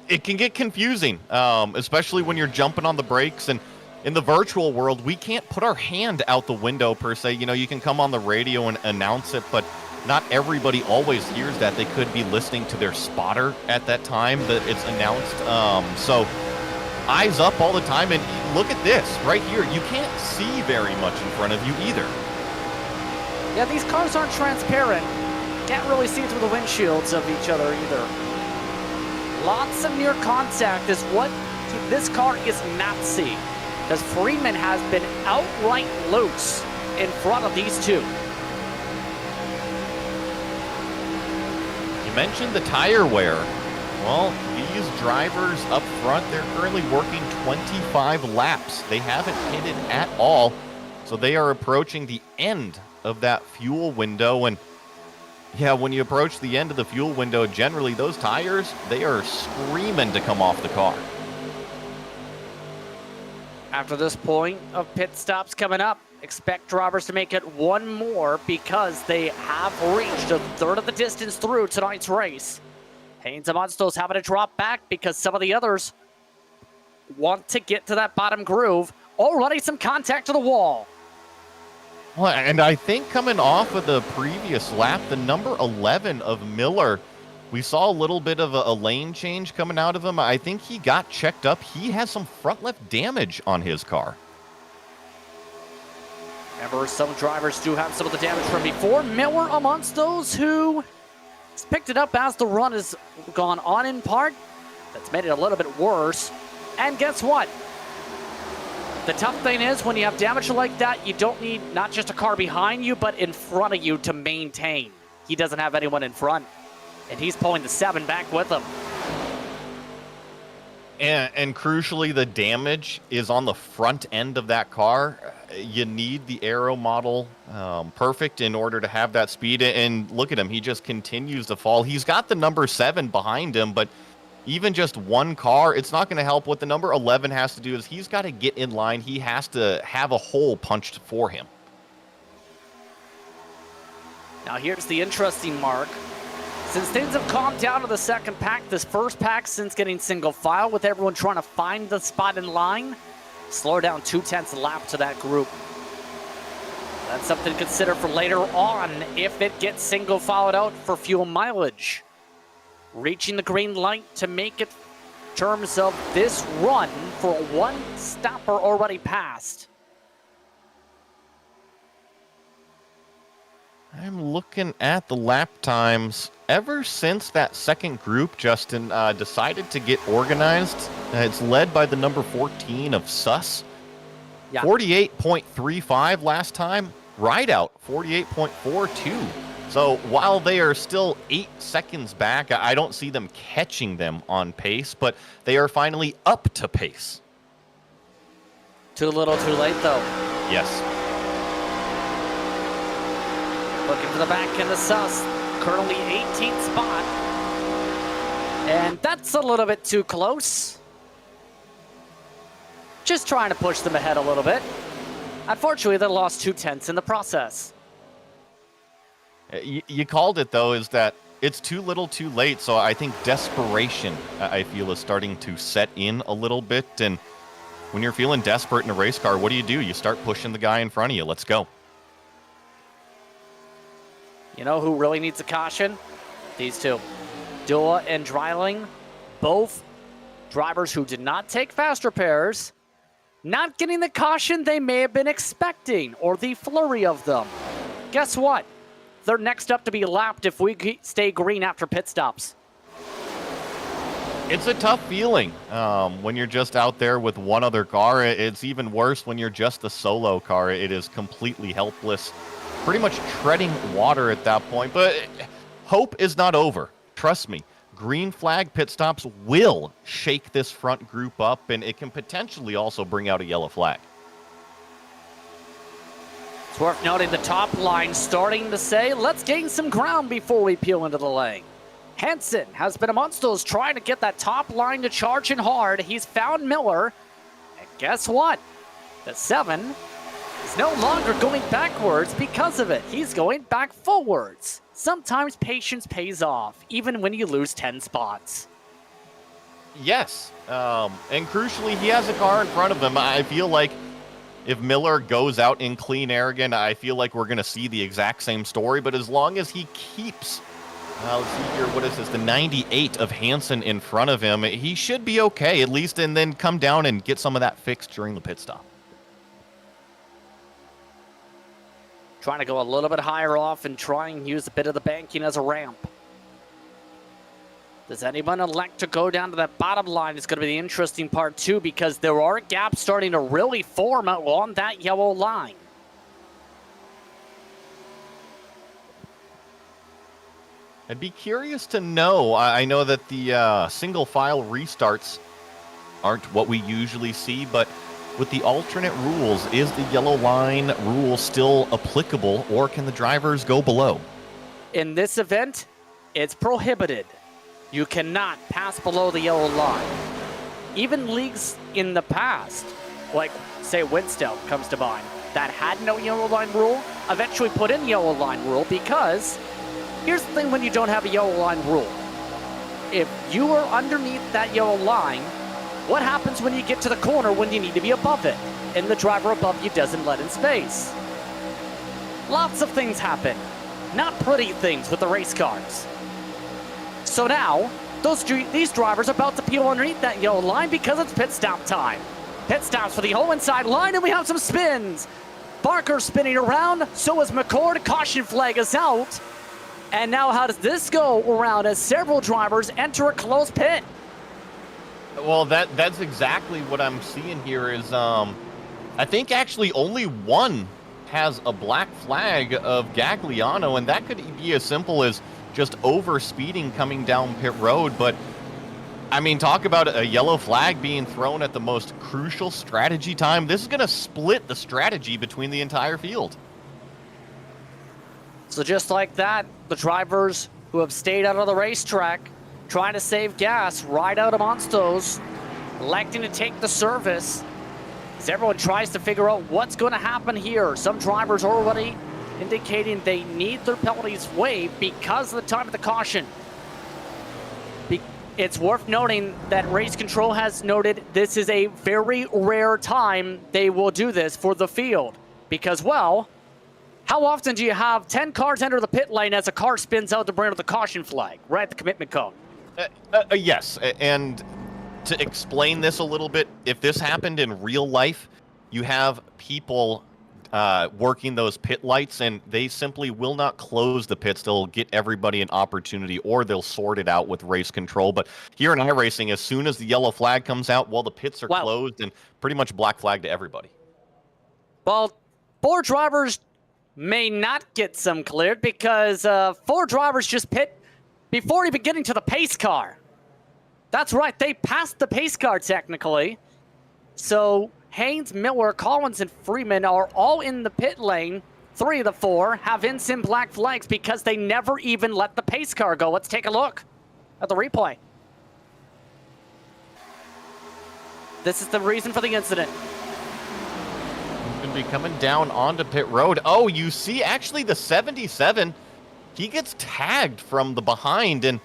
It can get confusing, especially when you're jumping on the brakes. And in the virtual world, we can't put our hand out the window per se. You know, you can come on the radio and announce it, but not everybody always hears that. They could be listening to their spotter at that time that it's announced. So eyes up all the time. And look at this right here. You can't see very much in front of you either. Yeah, these cars aren't transparent. Can't really see through the windshields of each other either. Lots of near contact is what this car is not seeing, because Freeman has been outright loose in front of these two. You mentioned the tire wear. Well, these drivers up front, they're currently working 25 laps. They haven't hit it at all, so they are approaching the end of that fuel window. And yeah, when you approach the end of the fuel window, generally those tires, they are screaming to come off the car. After this point of pit stops coming up, expect drivers to make it one more because they have reached a third of the distance through tonight's race. Haynes and Monstos having to drop back because some of the others want to get to that bottom groove. Already some contact to the wall. Well, and I think coming off of the previous lap, the number 11 of Miller, we saw a little bit of a lane change coming out of him. I think he got checked up. He has some front left damage on his car. Remember, some drivers do have some of the damage from before. Miller amongst those who has picked it up as the run has gone on in part. That's made it a little bit worse. And guess what? The tough thing is when you have damage like that, you don't need not just a car behind you, but in front of you to maintain. He doesn't have anyone in front, and he's pulling the 7 back with him. And crucially, the damage is on the front end of that car. You need the aero model perfect in order to have that speed. And look at him. He just continues to fall. He's got the number 7 behind him, but even just one car, it's not going to help. What the number 11 has to do is he's got to get in line. He has to have a hole punched for him. Now here's the interesting mark. Since things have calmed down to the second pack, this first pack since getting single file with everyone trying to find the spot in line, slow down 2/10 lap to that group. That's something to consider for later on if it gets single filed out for fuel mileage. Reaching the green light to make it in terms of this run for one stopper already passed. I'm looking at the lap times. Ever since that second group, Justin, decided to get organized, it's led by the number 14 of Suss. Yeah. 48.35 last time. Rideout, 48.42. So while they are still 8 seconds back, I don't see them catching them on pace, but they are finally up to pace. Too little, too late, though. Yes. Looking for the back end of Suss, currently 18th spot. And that's a little bit too close. Just trying to push them ahead a little bit. Unfortunately, they lost 2/10 in the process. You called it, though, is that it's too little too late. So I think desperation, I feel, is starting to set in a little bit. And when you're feeling desperate in a race car, what do? You start pushing the guy in front of you. Let's go. You know who really needs a caution? These two. Dua and Dreiling, both drivers who did not take fast repairs, not getting the caution they may have been expecting, or the flurry of them. Guess what? They're next up to be lapped if we stay green after pit stops. It's a tough feeling when you're just out there with one other car. It's even worse when you're just a solo car. It is completely helpless, pretty much treading water at that point. But hope is not over. Trust me. Green flag pit stops will shake this front group up, and it can potentially also bring out a yellow flag. It's worth noting the top line starting to say, let's gain some ground before we peel into the lane. Hansen has been amongst those trying to get that top line to charge in hard. He's found Miller. And guess what? The 7 is no longer going backwards because of it. He's going back forwards. Sometimes patience pays off, even when you lose 10 spots. Yes. And crucially, he has a car in front of him. I feel like if Miller goes out in clean air again, I feel like we're going to see the exact same story. But as long as he keeps, let's see here, what is this, the 98 of Hansen in front of him, he should be okay, at least, and then come down and get some of that fixed during the pit stop. Trying to go a little bit higher off and try and use a bit of the banking as a ramp. Does anyone elect to go down to that bottom line? It's going to be the interesting part too, because there are gaps starting to really form along that yellow line. I'd be curious to know. I know that the single file restarts aren't what we usually see, but with the alternate rules, is the yellow line rule still applicable, or can the drivers go below? In this event, it's prohibited. You cannot pass below the yellow line. Even leagues in the past, like say Winstone comes to mind, that had no yellow line rule, eventually put in yellow line rule, because here's the thing when you don't have a yellow line rule. If you are underneath that yellow line, what happens when you get to the corner when you need to be above it, and the driver above you doesn't let in space? Lots of things happen. Not pretty things with the race cars. So now, these drivers are about to peel underneath that yellow line because it's pit stop time. Pit stops for the whole inside line, and we have some spins. Barker spinning around, so is McCord. Caution flag is out. And now how does this go around as several drivers enter a closed pit? Well, that's exactly what I'm seeing here is, I think actually only one has a black flag of Gagliano, and that could be as simple as just over speeding coming down pit road. But I mean, talk about a yellow flag being thrown at the most crucial strategy time. This is going to split the strategy between the entire field. So just like that, the drivers who have stayed out of the racetrack, trying to save gas, ride out amongst those, electing to take the service, as everyone tries to figure out what's going to happen here. Some drivers already indicating they need their penalties waived because of the time of the caution. It's worth noting that race control has noted this is a very rare time they will do this for the field. Because, well, how often do you have 10 cars enter the pit lane as a car spins out to bring out the caution flag, right at the commitment cone? Yes, and to explain this a little bit, if this happened in real life, you have people working those pit lights, and they simply will not close the pits. They'll get everybody an opportunity, or they'll sort it out with race control. But here in iRacing, as soon as the yellow flag comes out, well, the pits are closed and pretty much black flag to everybody. Well, 4 drivers may not get some cleared because 4 drivers just pit before even getting to the pace car. That's right, they passed the pace car technically. So Haynes, Miller, Collins, and Freeman are all in the pit lane. 3 of the 4 have ensign black flags because they never even let the pace car go. Let's take a look at the replay. This is the reason for the incident. He's going to be coming down onto pit road. Oh, you see, actually, the 77, he gets tagged from the behind, and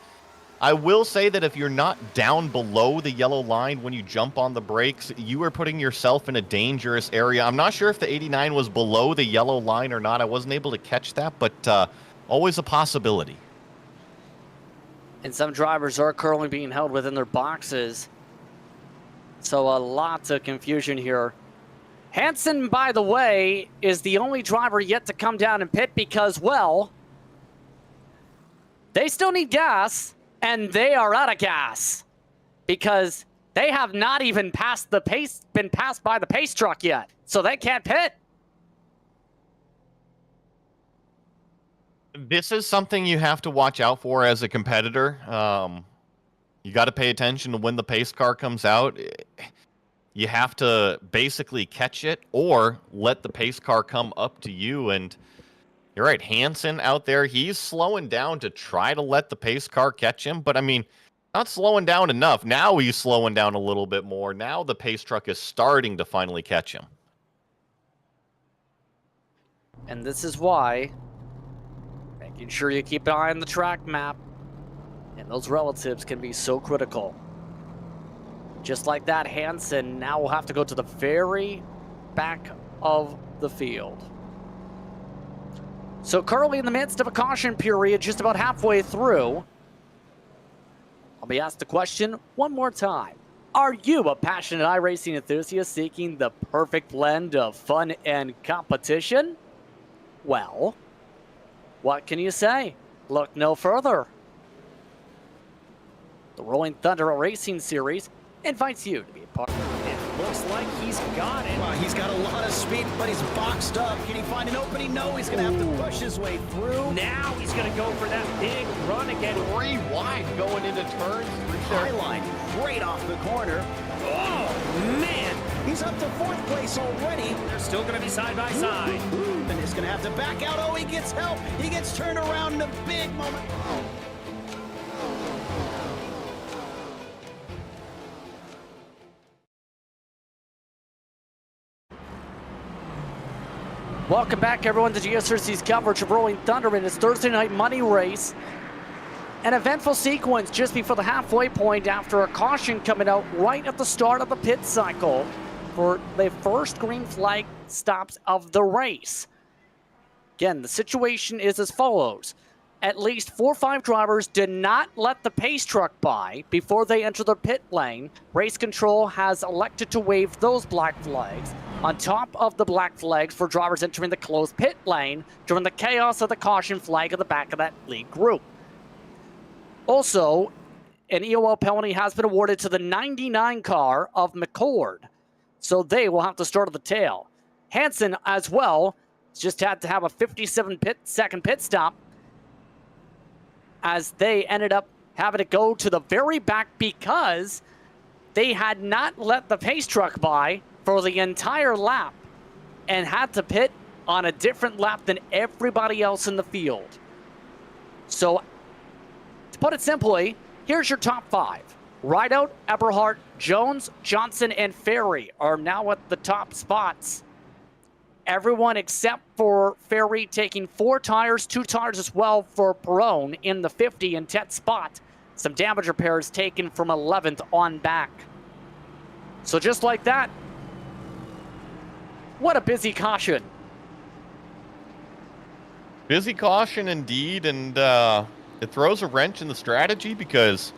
I will say that if you're not down below the yellow line when you jump on the brakes, you are putting yourself in a dangerous area. I'm not sure if the 89 was below the yellow line or not. I wasn't able to catch that, but always a possibility. And some drivers are currently being held within their boxes. So a lot of confusion here. Hansen, by the way, is the only driver yet to come down and pit because, well, they still need gas, and they are out of gas because they have not even been passed by the pace truck yet, so they can't pit. This is something you have to watch out for as a competitor. You got to pay attention to when the pace car comes out. You have to basically catch it or let the pace car come up to you. And you're right, Hansen out there, he's slowing down to try to let the pace car catch him. But I mean, not slowing down enough. Now he's slowing down a little bit more. Now the pace truck is starting to finally catch him. And this is why making sure you keep an eye on the track map and those relatives can be so critical. Just like that, Hansen now will have to go to the very back of the field. So currently in the midst of a caution period, just about halfway through, I'll be asked the question one more time. Are you a passionate iRacing enthusiast seeking the perfect blend of fun and competition? Well, what can you say? Look no further. The Rolling Thunder Racing Series invites you to be a part of it. It looks like he's got it. Well, he's got a lot of speed, but he's boxed up. Can he find an opening? No, he's going to have to push his way through. Now he's going to go for that big run again. 3 wide going into turns. High line, right off the corner. Oh, man. He's up to 4th place already. They're still going to be side by side. And he's going to have to back out. Oh, he gets help. He gets turned around in a big moment. Welcome back, everyone, to GSRC's coverage of Rolling Thunder in its Thursday night money race. An eventful sequence just before the halfway point after a caution coming out right at the start of the pit cycle for the first green flag stops of the race. Again, the situation is as follows. At least 4 or 5 drivers did not let the pace truck by before they enter the pit lane. Race control has elected to wave those black flags on top of the black flags for drivers entering the closed pit lane during the chaos of the caution flag at the back of that lead group. Also, an EOL penalty has been awarded to the 99 car of McCord, so they will have to start at the tail. Hansen, as well, just had to have a 57-second pit stop as they ended up having to go to the very back because they had not let the pace truck by for the entire lap and had to pit on a different lap than everybody else in the field. So, to put it simply, here's your top 5. Rideout, Eberhardt, Jones, Johnson, and Ferry are now at the top spots. Everyone except for Ferry taking 4 tires, 2 tires as well for Perone in the 50 and 10th spot. Some damage repairs taken from 11th on back. So just like that, what a busy caution. Busy caution indeed, and it throws a wrench in the strategy because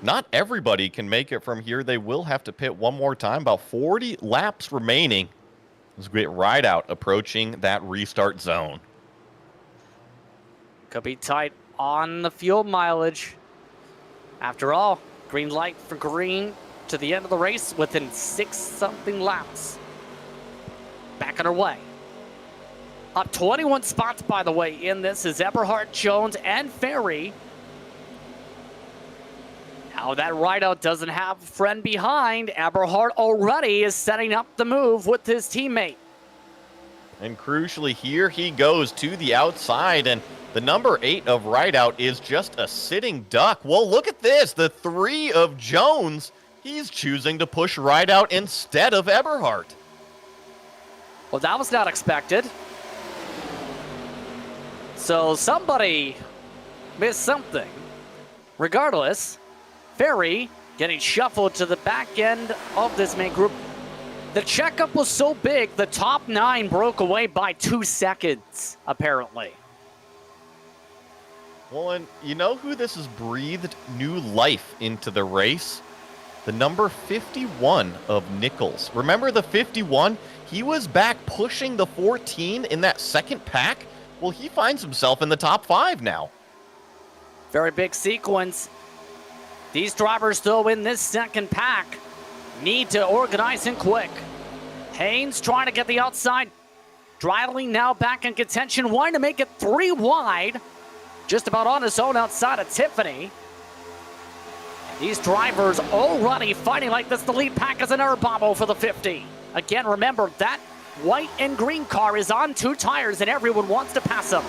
not everybody can make it from here. They will have to pit one more time. About 40 laps remaining. As we get right out approaching that restart zone. Could be tight on the fuel mileage. After all, green light for green to the end of the race within 6-something laps. Back on our way. Up 21 spots, by the way, in this is Eberhardt, Jones, and Ferry. Now that rideout doesn't have a friend behind. Eberhardt already is setting up the move with his teammate. And crucially here, he goes to the outside, and the number 8 of rideout is just a sitting duck. Well, look at this. The 3 of Jones, he's choosing to push rideout instead of Eberhardt. Well, that was not expected. So somebody missed something. Regardless, Ferry getting shuffled to the back end of this main group. The checkup was so big, the top 9 broke away by 2 seconds, apparently. Well, and you know who this has breathed new life into the race? The number 51 of Nichols. Remember the 51? He was back pushing the 14 in that second pack. Well, he finds himself in the top 5 now. Very big sequence. These drivers, though, in this second pack need to organize and quick. Haynes trying to get the outside. Dryling now back in contention, wanting to make it 3 wide. Just about on his own outside of Tiffany. These drivers already fighting like this. The lead pack is an air bobble for the 50. Again, remember, that white and green car is on 2 tires and everyone wants to pass him.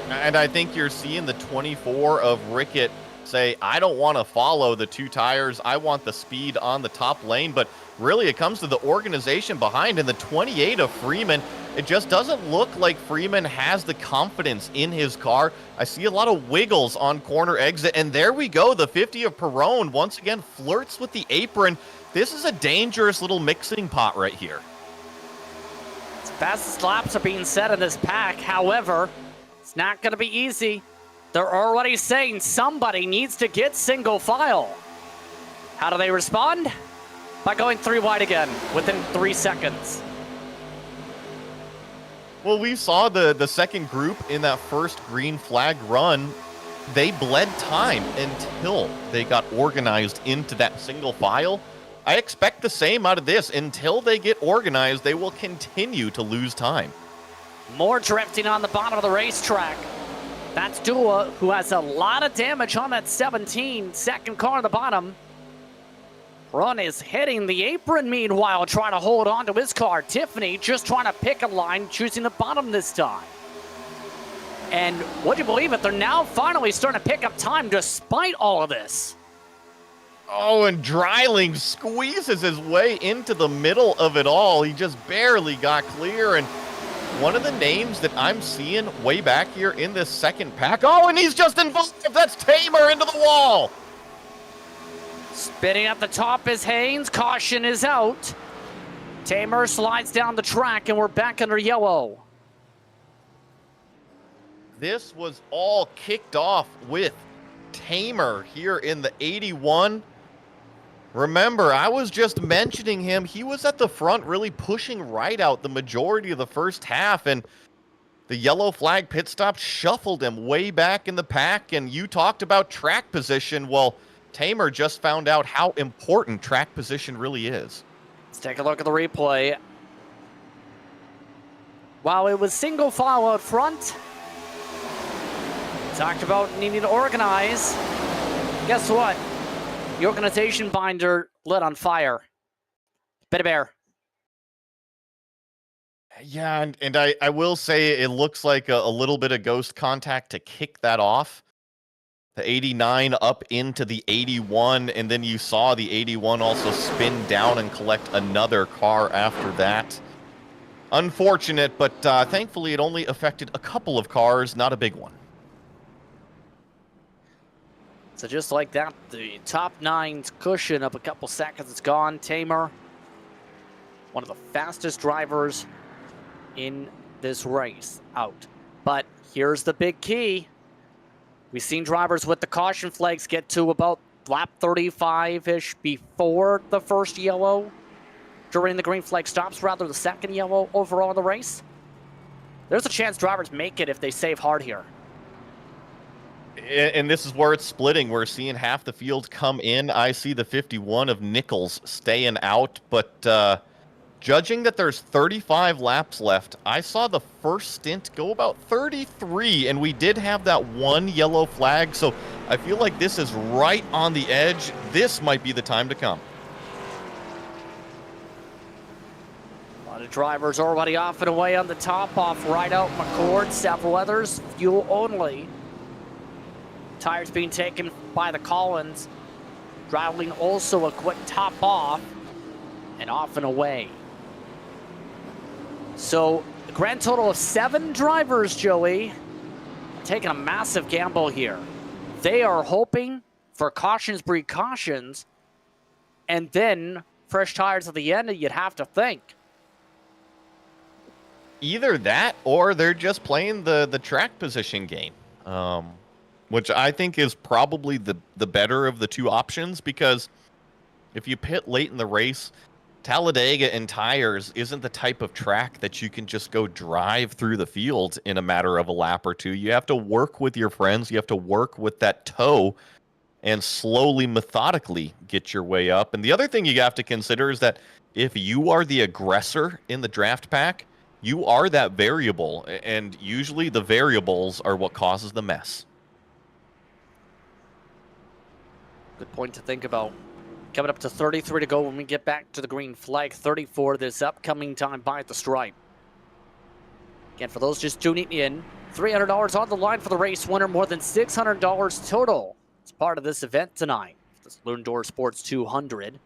And I think you're seeing the 24 of Rickett say, I don't want to follow the 2 tires. I want the speed on the top lane. But really, it comes to the organization behind. And the 28 of Freeman, it just doesn't look like Freeman has the confidence in his car. I see a lot of wiggles on corner exit. And there we go. The 50 of Perrone once again flirts with the apron. This is a dangerous little mixing pot right here. Fastest laps are being set in this pack. However, it's not going to be easy. They're already saying somebody needs to get single file. How do they respond? By going 3 wide again within 3 seconds. Well, we saw the second group in that first green flag run. They bled time until they got organized into that single file. I expect the same out of this. Until they get organized, they will continue to lose time. More drifting on the bottom of the racetrack. That's Dua, who has a lot of damage on that 17 second car on the bottom. Run is hitting the apron, meanwhile, trying to hold on to his car. Tiffany just trying to pick a line, choosing the bottom this time. And would you believe it, they're now finally starting to pick up time despite all of this. Oh, and Dryling squeezes his way into the middle of it all. He just barely got clear. And one of the names that I'm seeing way back here in this second pack. Oh, and he's just involved. That's Tamer into the wall. Spinning at the top is Haynes. Caution is out. Tamer slides down the track, and we're back under yellow. This was all kicked off with Tamer here in the 81. Remember, I was just mentioning him. He was at the front really pushing right out the majority of the first half, and the yellow flag pit stop shuffled him way back in the pack, and you talked about track position. Well, Tamer just found out how important track position really is. Let's take a look at the replay. While it was single file out front, talked about needing to organize. Guess what? The organization binder lit on fire. Bit of air. Yeah, and I will say it looks like a little bit of ghost contact to kick that off. The 89 up into the 81, and then you saw the 81 also spin down and collect another car after that. Unfortunate, but thankfully it only affected a couple of cars, not a big one. So just like that, the top 9's cushion of a couple seconds is gone. Tamer, one of the fastest drivers in this race, out. But here's the big key. We've seen drivers with the caution flags get to about lap 35-ish before the first yellow. During the green flag stops, rather the second yellow overall in the race. There's a chance drivers make it if they save hard here. And this is where it's splitting. We're seeing half the field come in. I see the 51 of Nichols staying out, but judging that there's 35 laps left, I saw the first stint go about 33, and we did have that one yellow flag, so I feel like this is right on the edge. This might be the time to come. A lot of drivers already off and away on the top, off right out McCord, several others, fuel only. Tires being taken by the Collins. Driving also a quick top off and off and away. So a grand total of 7 drivers, Joey, taking a massive gamble here. they are hoping for cautions breed cautions, and then fresh tires at the end, you'd have to think. Either that, or they're just playing the track position game, which I think is probably the better of the two options, because if you pit late in the race, Talladega and tires isn't the type of track that you can just go drive through the field in a matter of a lap or two. You have to work with your friends. You have to work with that toe and slowly, methodically get your way up. And the other thing you have to consider is that if you are the aggressor in the draft pack, you are that variable. And usually the variables are what causes the mess. Good point to think about. Coming up to 33 to go when we get back to the green flag. 34 this upcoming time by the stripe. Again, for those just tuning in, $300 on the line for the race winner, more than $600 total. It's part of this event tonight. The Saloon Door Sports 200.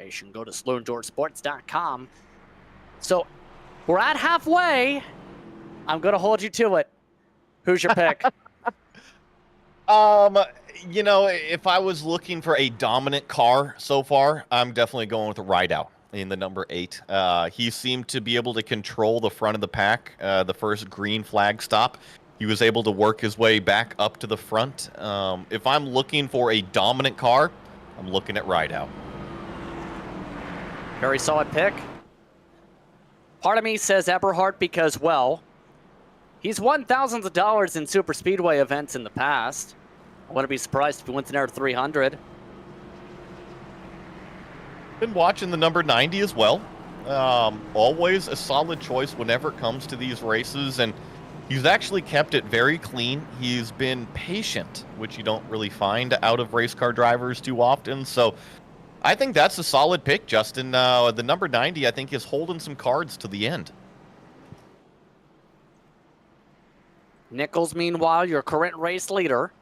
You can go to saloondoorsports.com. So we're at halfway. I'm going to hold you to it. Who's your pick? You know, if I was looking for a dominant car so far, I'm definitely going with a Rideout in the number 8. He seemed to be able to control the front of the pack. The first green flag stop, he was able to work his way back up to the front. If I'm looking for a dominant car, I'm looking at Rideout. Very solid pick. Part of me says Eberhardt because, well, he's won thousands of dollars in super speedway events in the past. I wouldn't be surprised if he went in there at 300. Been watching the number 90 as well. Always a solid choice whenever it comes to these races, and he's actually kept it very clean. He's been patient, which you don't really find out of race car drivers too often. So I think that's a solid pick, Justin. The number 90, I think, is holding some cards to the end. Nichols, meanwhile, your current race leader.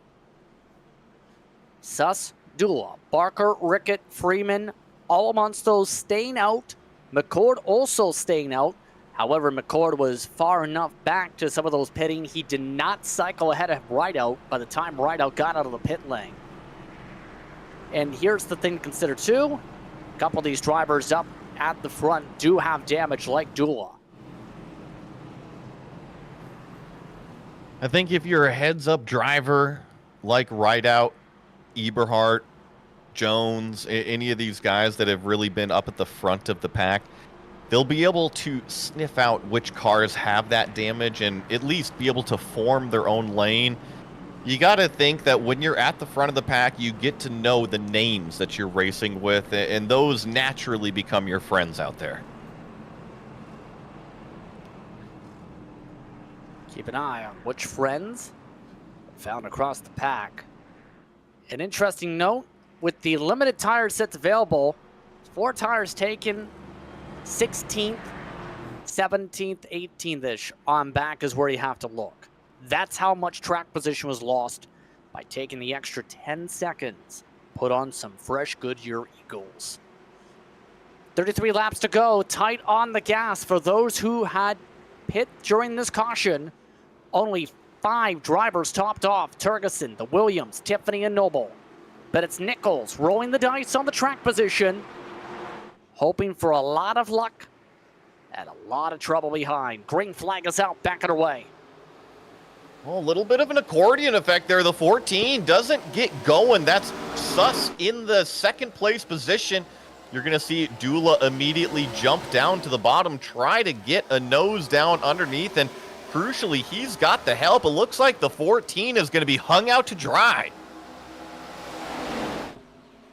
Suss, Dula, Barker, Rickett, Freeman, all amongst those staying out. McCord also staying out. However, McCord was far enough back to some of those pitting. He did not cycle ahead of Rideout by the time Rideout got out of the pit lane. And here's the thing to consider too. A couple of these drivers up at the front do have damage like Dula. I think if you're a heads-up driver like Rideout, Eberhardt, Jones, any of these guys that have really been up at the front of the pack, they'll be able to sniff out which cars have that damage and at least be able to form their own lane. You got to think that when you're at the front of the pack, you get to know the names that you're racing with, and those naturally become your friends out there. Keep an eye on which friends found across the pack. An interesting note, with the limited tire sets available, 4 tires taken, 16th, 17th, 18th-ish on back is where you have to look. That's how much track position was lost by taking the extra 10 seconds. Put on some fresh Goodyear Eagles. 33 laps to go, tight on the gas for those who had pit during this caution. Only 5 drivers topped off. Turgeson, the Williams, Tiffany, and Noble. But it's Nichols rolling the dice on the track position, hoping for a lot of luck and a lot of trouble behind. Green flag is out, back underway. Well, a little bit of an accordion effect there. The 14 doesn't get going. That's Suss in the second place position. You're going to see Dula immediately jump down to the bottom, try to get a nose down underneath, and crucially, he's got the help. It looks like the 14 is going to be hung out to dry.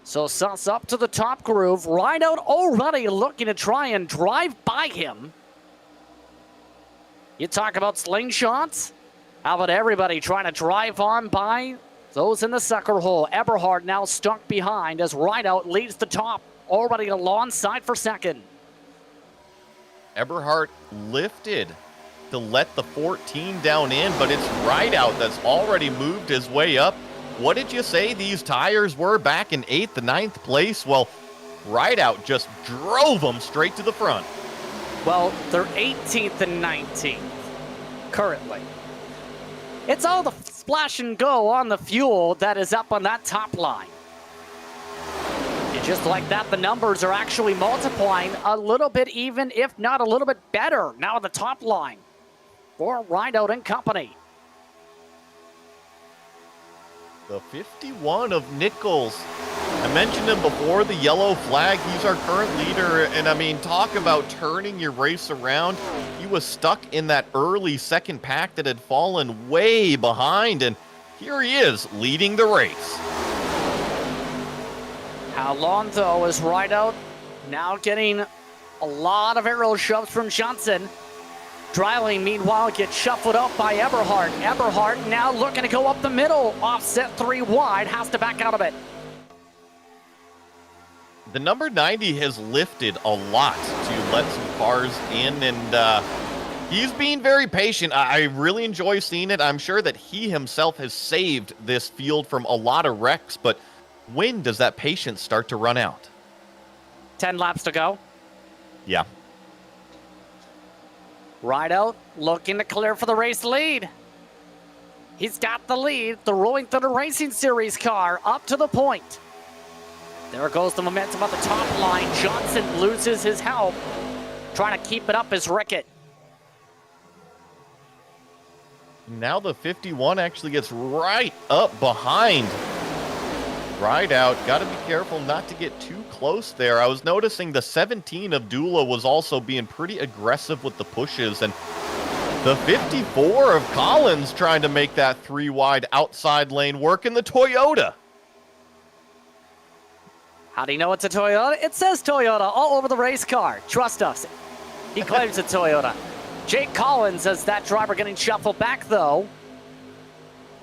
So Suss up to the top groove. Rideout already looking to try and drive by him. You talk about slingshots. How about everybody trying to drive on by those in the sucker hole? Eberhard now stuck behind as Rideout leads the top, already alongside for second. Eberhard lifted to let the 14 down in, but it's Rideout that's already moved his way up. What did you say these tires were back in 8th and 9th place? Well, Rideout just drove them straight to the front. Well, they're 18th and 19th currently. It's all the splash and go on the fuel that is up on that top line. And just like that, the numbers are actually multiplying a little bit even, if not a little bit better, now on the top line for Rideout and company. The 51 of Nichols. I mentioned him before, the yellow flag. He's our current leader. And I mean, talk about turning your race around. He was stuck in that early second pack that had fallen way behind. And here he is leading the race. How long, though, is Rideout now getting a lot of arrow shoves from Johnson. Dreiling, meanwhile, gets shuffled up by Eberhard. Eberhard now looking to go up the middle. Offset 3 wide, has to back out of it. The number 90 has lifted a lot to let some cars in, and he's being very patient. I really enjoy seeing it. I'm sure that he himself has saved this field from a lot of wrecks, but when does that patience start to run out? 10 laps to go. Yeah. Rideout looking to clear for the race lead. He's got the lead. The Rolling Thunder Racing Series car up to the point. There goes the momentum on the top line. Johnson loses his help. Trying to keep it up is Rickett. Now the 51 actually gets right up behind Rideout. Got to be careful not to get too close there. I was noticing the 17 of Dula was also being pretty aggressive with the pushes, and the 54 of Collins trying to make that 3 wide outside lane work in the Toyota. How do you know it's a Toyota? It says Toyota all over the race car. Trust us. He claims it's Toyota. Jake Collins as that driver getting shuffled back, though.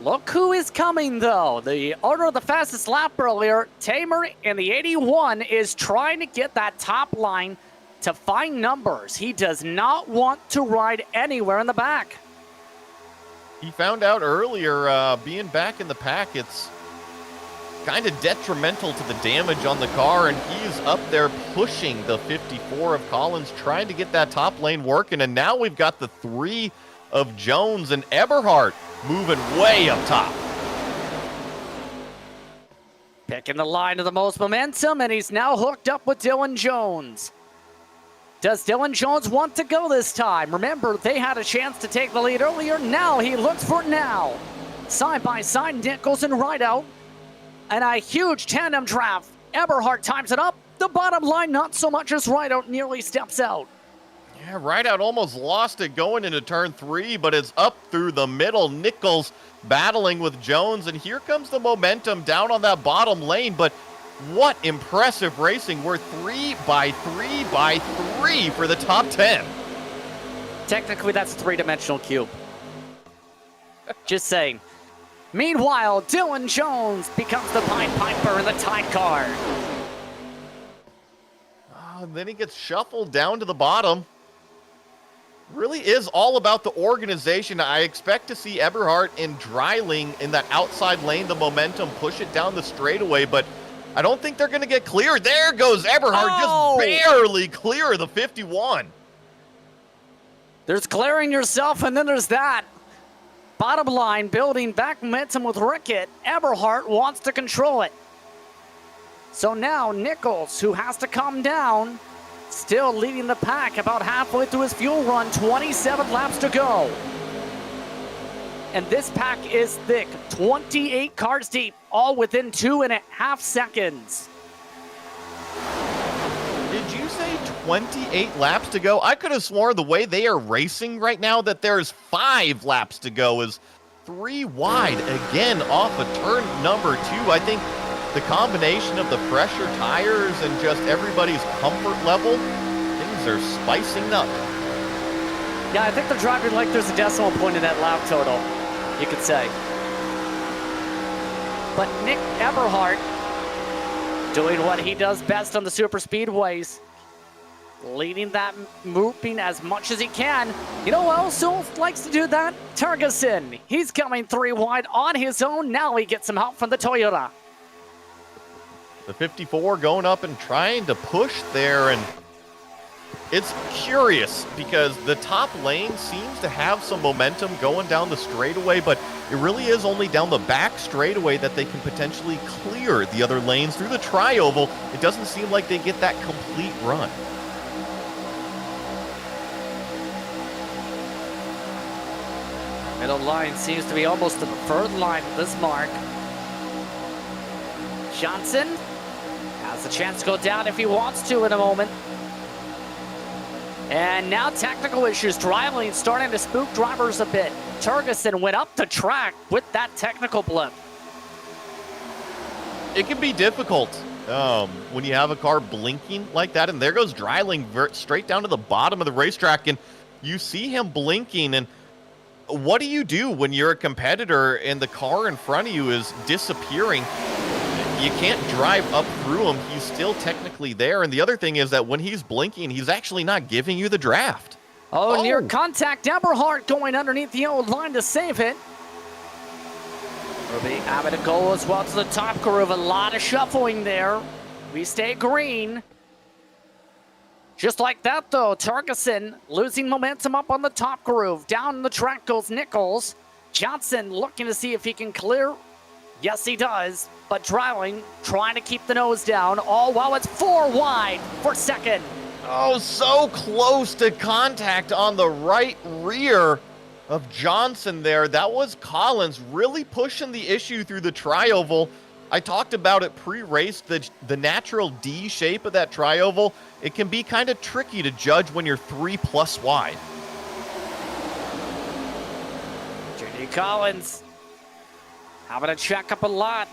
Look who is coming, though. The owner of the fastest lap earlier, Tamer, in the 81, is trying to get that top line to find numbers. He does not want to ride anywhere in the back. He found out earlier, being back in the pack, it's kind of detrimental to the damage on the car, and he's up there pushing the 54 of Collins, trying to get that top lane working, and now we've got the 3 of Jones and Eberhard moving way up top. Picking the line of the most momentum, and he's now hooked up with Dylan Jones. Does Dylan Jones want to go this time? Remember, they had a chance to take the lead earlier. Now he looks for it now. Side by side, Nichols and Rideout. And a huge tandem draft. Eberhard times it up. The bottom line, not so much as Rideout nearly steps out. Yeah, Rideout almost lost it going into turn 3, but it's up through the middle. Nichols battling with Jones, and here comes the momentum down on that bottom lane, but what impressive racing. We're 3 by 3 by 3 for the top 10. Technically, that's a 3-dimensional cube. Just saying. Meanwhile, Dylan Jones becomes the Pied Piper in the tied car. Then he gets shuffled down to the bottom. Really is all about the organization. I expect to see Eberhard and Dreiling in that outside lane, the momentum, push it down the straightaway, but I don't think they're going to get clear. There goes Eberhard, just barely clear of the 51. There's clearing yourself, and then there's that. Bottom line, building back momentum with Rickett. Eberhard wants to control it. So now Nichols, who has to come down, still leading the pack about halfway through his fuel run, 27 laps to go. And this pack is thick, 28 cars deep, all within 2.5 seconds. Did you say 28 laps to go? I could have sworn the way they are racing right now that there's 5 laps to go, is 3 wide again off of turn number 2. I think the combination of the fresher tires and just everybody's comfort level, things are spicing up. Yeah, I think they're driving like there's a decimal point in that lap total, you could say. But Nick Eberhard doing what he does best on the super speedways, leading that moving as much as he can. You know who also likes to do that? Tergeson. He's coming 3 wide on his own. Now he gets some help from the Toyota. The 54 going up and trying to push there, and It's curious because the top lane seems to have some momentum going down the straightaway, but it really is only down the back straightaway that they can potentially clear the other lanes through the tri-oval. It doesn't seem like they get that complete run. Middle line seems to be almost the preferred line at this mark. Johnson has a chance to go down if he wants to in a moment. And now technical issues. Dry lane starting to spook drivers a bit. Turgeson went up the track with that technical blip. It can be difficult when you have a car blinking like that, and there goes Dreiling straight down to the bottom of the racetrack, and you see him blinking, and what do you do when you're a competitor and the car in front of you is disappearing? You can't drive up through him. He's still technically there. And the other thing is that when he's blinking, he's actually not giving you the draft. Oh, near contact. Eberhardt going underneath the old line to save it. Ruby having to go as well to the top groove. A lot of shuffling there. We stay green. Just like that, though, Turgeson losing momentum up on the top groove. Down the track goes Nichols. Johnson looking to see if he can clear. Yes, he does. But Dreiling trying to keep the nose down, all while it's 4 wide for second. Oh, so close to contact on the right rear of Johnson there. That was Collins really pushing the issue through the tri-oval. I talked about it pre-race, the natural D shape of that tri-oval. It can be kind of tricky to judge when you're 3+ wide. J.D. Collins having to check up a lot.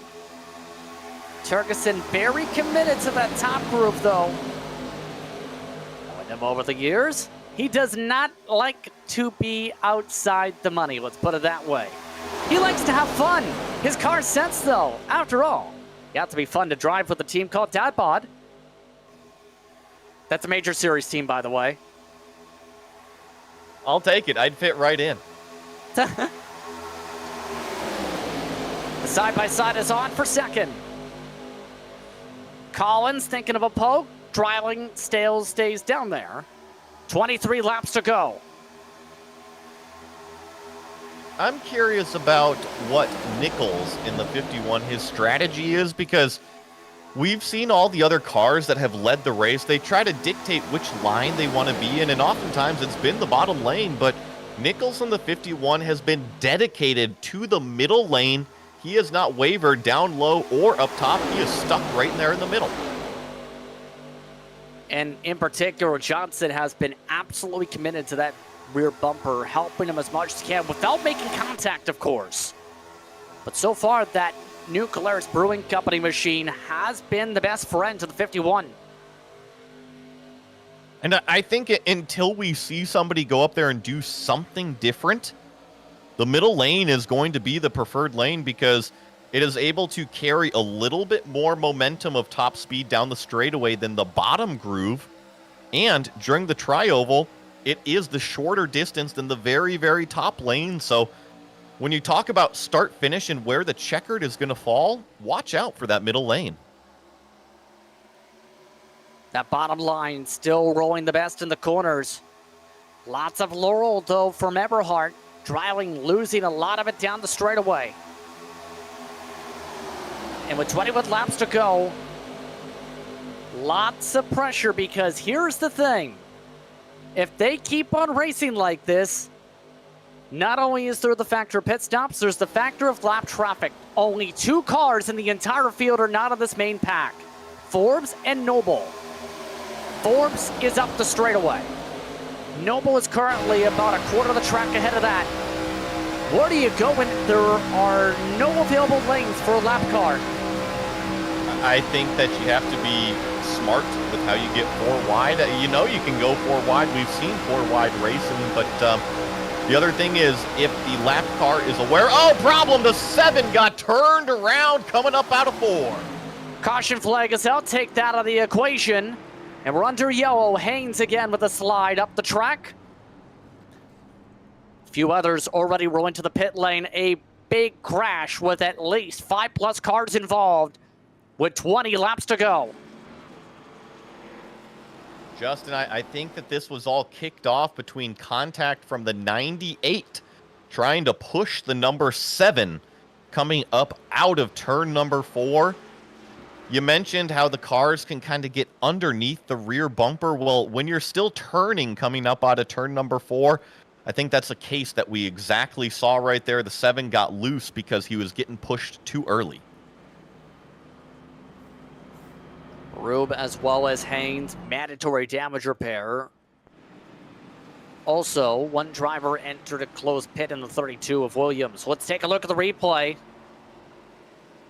Turgeson very committed to that top groove, though. Knowing him over the years, he does not like to be outside the money, let's put it that way. He likes to have fun. His car's sense, though, after all. You have to be fun to drive with a team called Dadbod. That's a major series team, by the way. I'll take it. I'd fit right in. The side-by-side is on for second. Collins thinking of a poke. Dreiling stays down there. 23 laps to go. I'm curious about what Nichols in the 51, his strategy is, because we've seen all the other cars that have led the race. They try to dictate which line they want to be in, and oftentimes it's been the bottom lane, but Nichols in the 51 has been dedicated to the middle lane. He has not wavered down low or up top. He is stuck right in there in the middle. And in particular, Johnson has been absolutely committed to that rear bumper, helping him as much as he can without making contact, of course. But so far, that new Caleres Brewing Company machine has been the best friend to the 51. And I think until we see somebody go up there and do something different, the middle lane is going to be the preferred lane because it is able to carry a little bit more momentum of top speed down the straightaway than the bottom groove. And during the tri-oval, it is the shorter distance than the very, very top lane. So when you talk about start-finish and where the checkered is going to fall, watch out for that middle lane. That bottom line still rolling the best in the corners. Lots of laurel, though, from Eberhardt. Dreiling losing a lot of it down the straightaway. And with 21 laps to go, lots of pressure, because here's the thing. If they keep on racing like this, not only is there the factor of pit stops, there's the factor of lap traffic. Only 2 cars in the entire field are not on this main pack. Forbes and Noble. Forbes is up the straightaway. Noble is currently about a quarter of the track ahead of that. Where do you go when there are no available lanes for a lap car? I think that you have to be smart with how you get 4 wide. You know you can go 4 wide. We've seen 4 wide racing, but the other thing is if the lap car is aware. Oh, problem! The 7 got turned around coming up out of 4. Caution flag is out. Take that out of the equation. And we're under yellow. Haynes again with a slide up the track. A few others already rolling to the pit lane. A big crash with at least 5+ cars involved with 20 laps to go. Justin, I think that this was all kicked off between contact from the 98 trying to push the number 7 coming up out of turn number 4. You mentioned how the cars can kind of get underneath the rear bumper. Well, when you're still turning coming up out of turn number 4, I think that's a case that we exactly saw right there. The 7 got loose because he was getting pushed too early. Rube as well as Haynes, mandatory damage repair. Also, one driver entered a closed pit in the 32 of Williams. Let's take a look at the replay.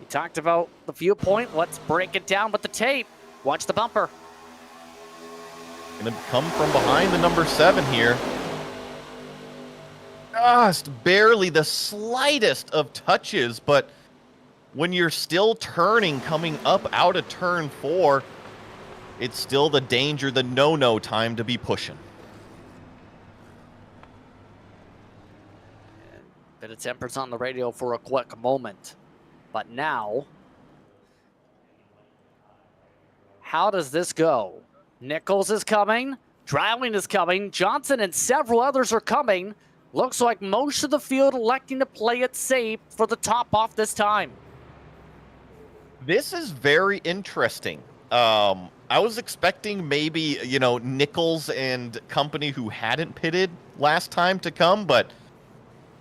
We talked about the viewpoint. Let's break it down with the tape. Watch the bumper. Gonna come from behind the number 7 here. Just barely the slightest of touches, but when you're still turning coming up out of turn 4, it's still the danger, the no-no time to be pushing. Bit of tempers on the radio for a quick moment. But now, how does this go? Nichols is coming. Dreiling is coming. Johnson and several others are coming. Looks like most of the field electing to play it safe for the top off this time. This is very interesting. I was expecting maybe, Nichols and company who hadn't pitted last time to come, but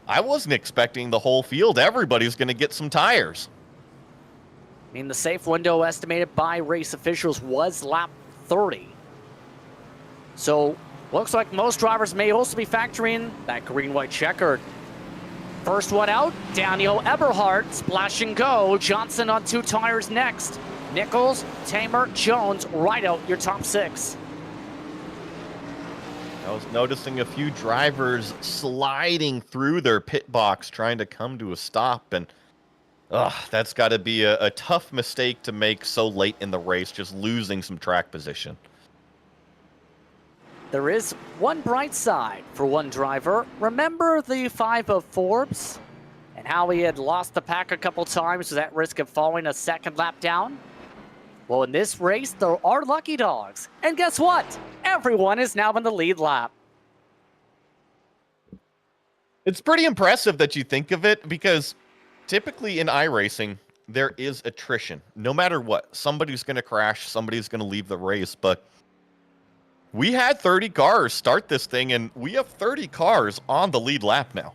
I wasn't expecting the whole field. Everybody's going to get some tires. I mean, the safe window estimated by race officials was lap 30. So, looks like most drivers may also be factoring that green-white-checkered. First one out, Daniel Eberhardt, splash and go. Johnson on 2 tires next. Nichols, Tamer, Jones, right out your top 6. I was noticing a few drivers sliding through their pit box trying to come to a stop, and that's got to be a tough mistake to make so late in the race, just losing some track position. There is one bright side for one driver. Remember the 5 of Forbes and how he had lost the pack a couple times with that risk of falling a second lap down? Well, in this race, there are lucky dogs. And guess what? Everyone is now in the lead lap. It's pretty impressive that you think of it, because typically in iRacing, there is attrition. No matter what, somebody's going to crash, somebody's going to leave the race, but we had 30 cars start this thing, and we have 30 cars on the lead lap now.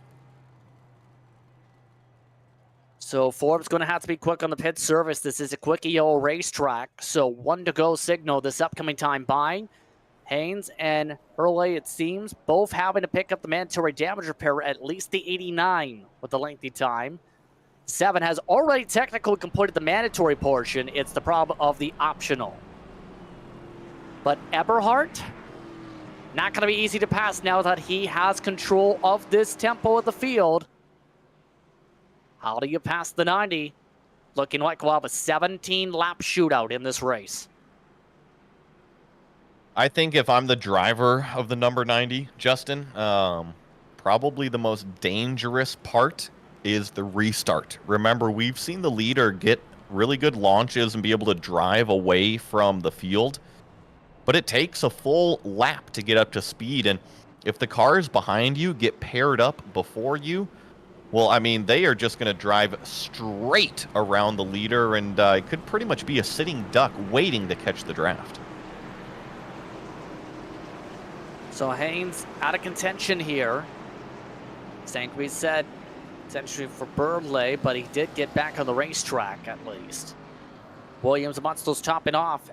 So Forbes going to have to be quick on the pit service. This is a quick EO racetrack, so 1 to go signal this upcoming time by Haynes and Hurley, it seems, both having to pick up the mandatory damage repair at least the 89 with the lengthy time. 7 has already technically completed the mandatory portion. It's the problem of the optional. But Eberhardt, not going to be easy to pass now that he has control of this tempo of the field. How do you pass the 90? Looking like we'll have a 17-lap shootout in this race. I think if I'm the driver of the number 90, Justin, probably the most dangerous part is the restart. Remember, we've seen the leader get really good launches and be able to drive away from the field, but it takes a full lap to get up to speed, and if the cars behind you get paired up before you, well, I mean, they are just going to drive straight around the leader, and it could pretty much be a sitting duck waiting to catch the draft. So Haynes out of contention here. Stankovic said potentially for Burley, but he did get back on the racetrack at least. Williams and Munstle's topping off.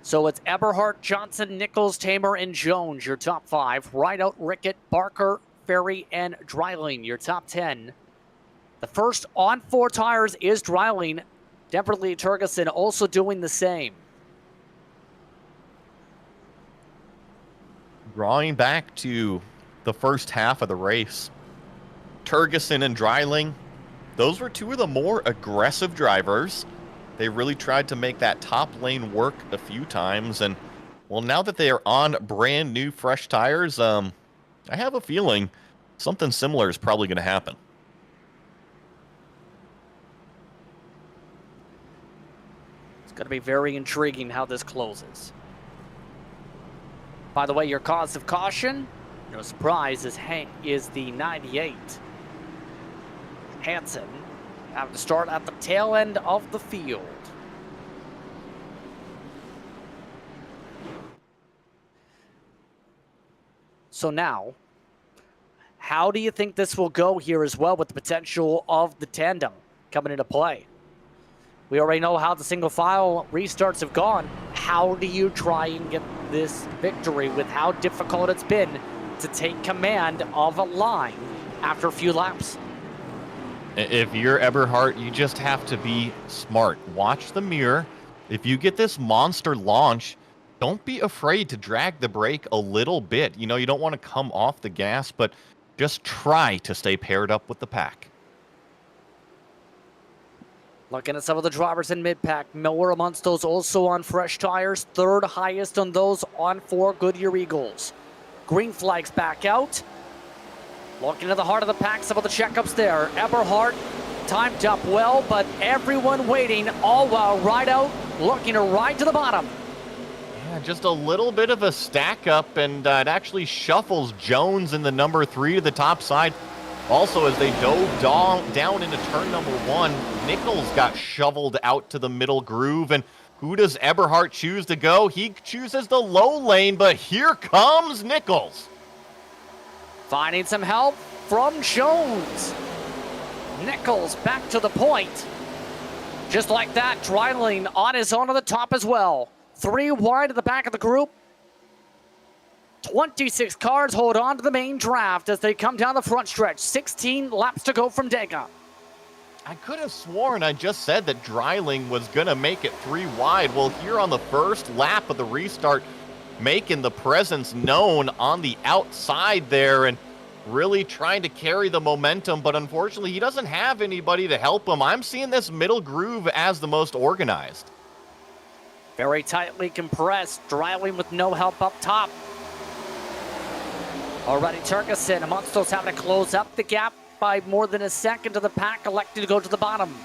So it's Eberhardt, Johnson, Nichols, Tamer, and Jones, your top 5. Rideout, Rickett, Barker, Ferry, and Dreiling, your top 10. The first on 4 tires is Dreiling. Definitely Turgeson also doing the same. Drawing back to the first half of the race, Turgeson and Dreiling, those were 2 of the more aggressive drivers. They really tried to make that top lane work a few times, and well, now that they are on brand new fresh tires, I have a feeling something similar is probably going to happen. It's going to be very intriguing how this closes. By the way, your cause of caution, no surprise, is the 98. Hansen having to start at the tail end of the field. So now, how do you think this will go here as well with the potential of the tandem coming into play? We already know how the single file restarts have gone. How do you try and get this victory with how difficult it's been to take command of a line after a few laps? If you're Eberhard, you just have to be smart. Watch the mirror. If you get this monster launch, don't be afraid to drag the brake a little bit. You know, you don't want to come off the gas, but just try to stay paired up with the pack. Looking at some of the drivers in mid-pack, Miller amongst those also on fresh tires, third highest on those on 4 Goodyear Eagles. Green flags back out. Looking at the heart of the pack, some of the checkups there. Eberhard timed up well, but everyone waiting, all while Rideout looking to ride to the bottom. Yeah, just a little bit of a stack up, and it actually shuffles Jones in the number 3 to the top side. Also, as they dove down into turn number 1, Nichols got shoveled out to the middle groove, and who does Eberhard choose to go? He chooses the low lane, but here comes Nichols. Finding some help from Jones. Nichols back to the point. Just like that, Dreiling on his own to the top as well. 3 wide at the back of the group. 26 cars hold on to the main draft as they come down the front stretch. 16 laps to go from Dega. I could have sworn I just said that Dreiling was going to make it 3 wide. Well, here on the first lap of the restart, making the presence known on the outside there and really trying to carry the momentum, but unfortunately he doesn't have anybody to help him. I'm seeing this middle groove as the most organized. Very tightly compressed, Dreiling with no help up top. Already Turkison amongst those having to close up the gap by more than a second to the pack, elected to go to the bottom.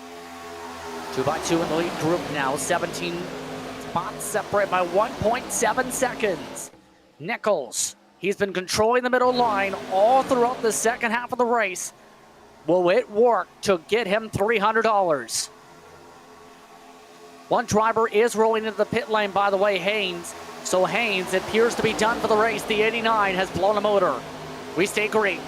2 by 2 in the lead group now, 17 spots separated by 1.7 seconds. Nichols, he's been controlling the middle line all throughout the second half of the race. Will it work to get him $300? One driver is rolling into the pit lane, by the way, Haynes. So Haynes appears to be done for the race. The 89 has blown a motor. We stay green.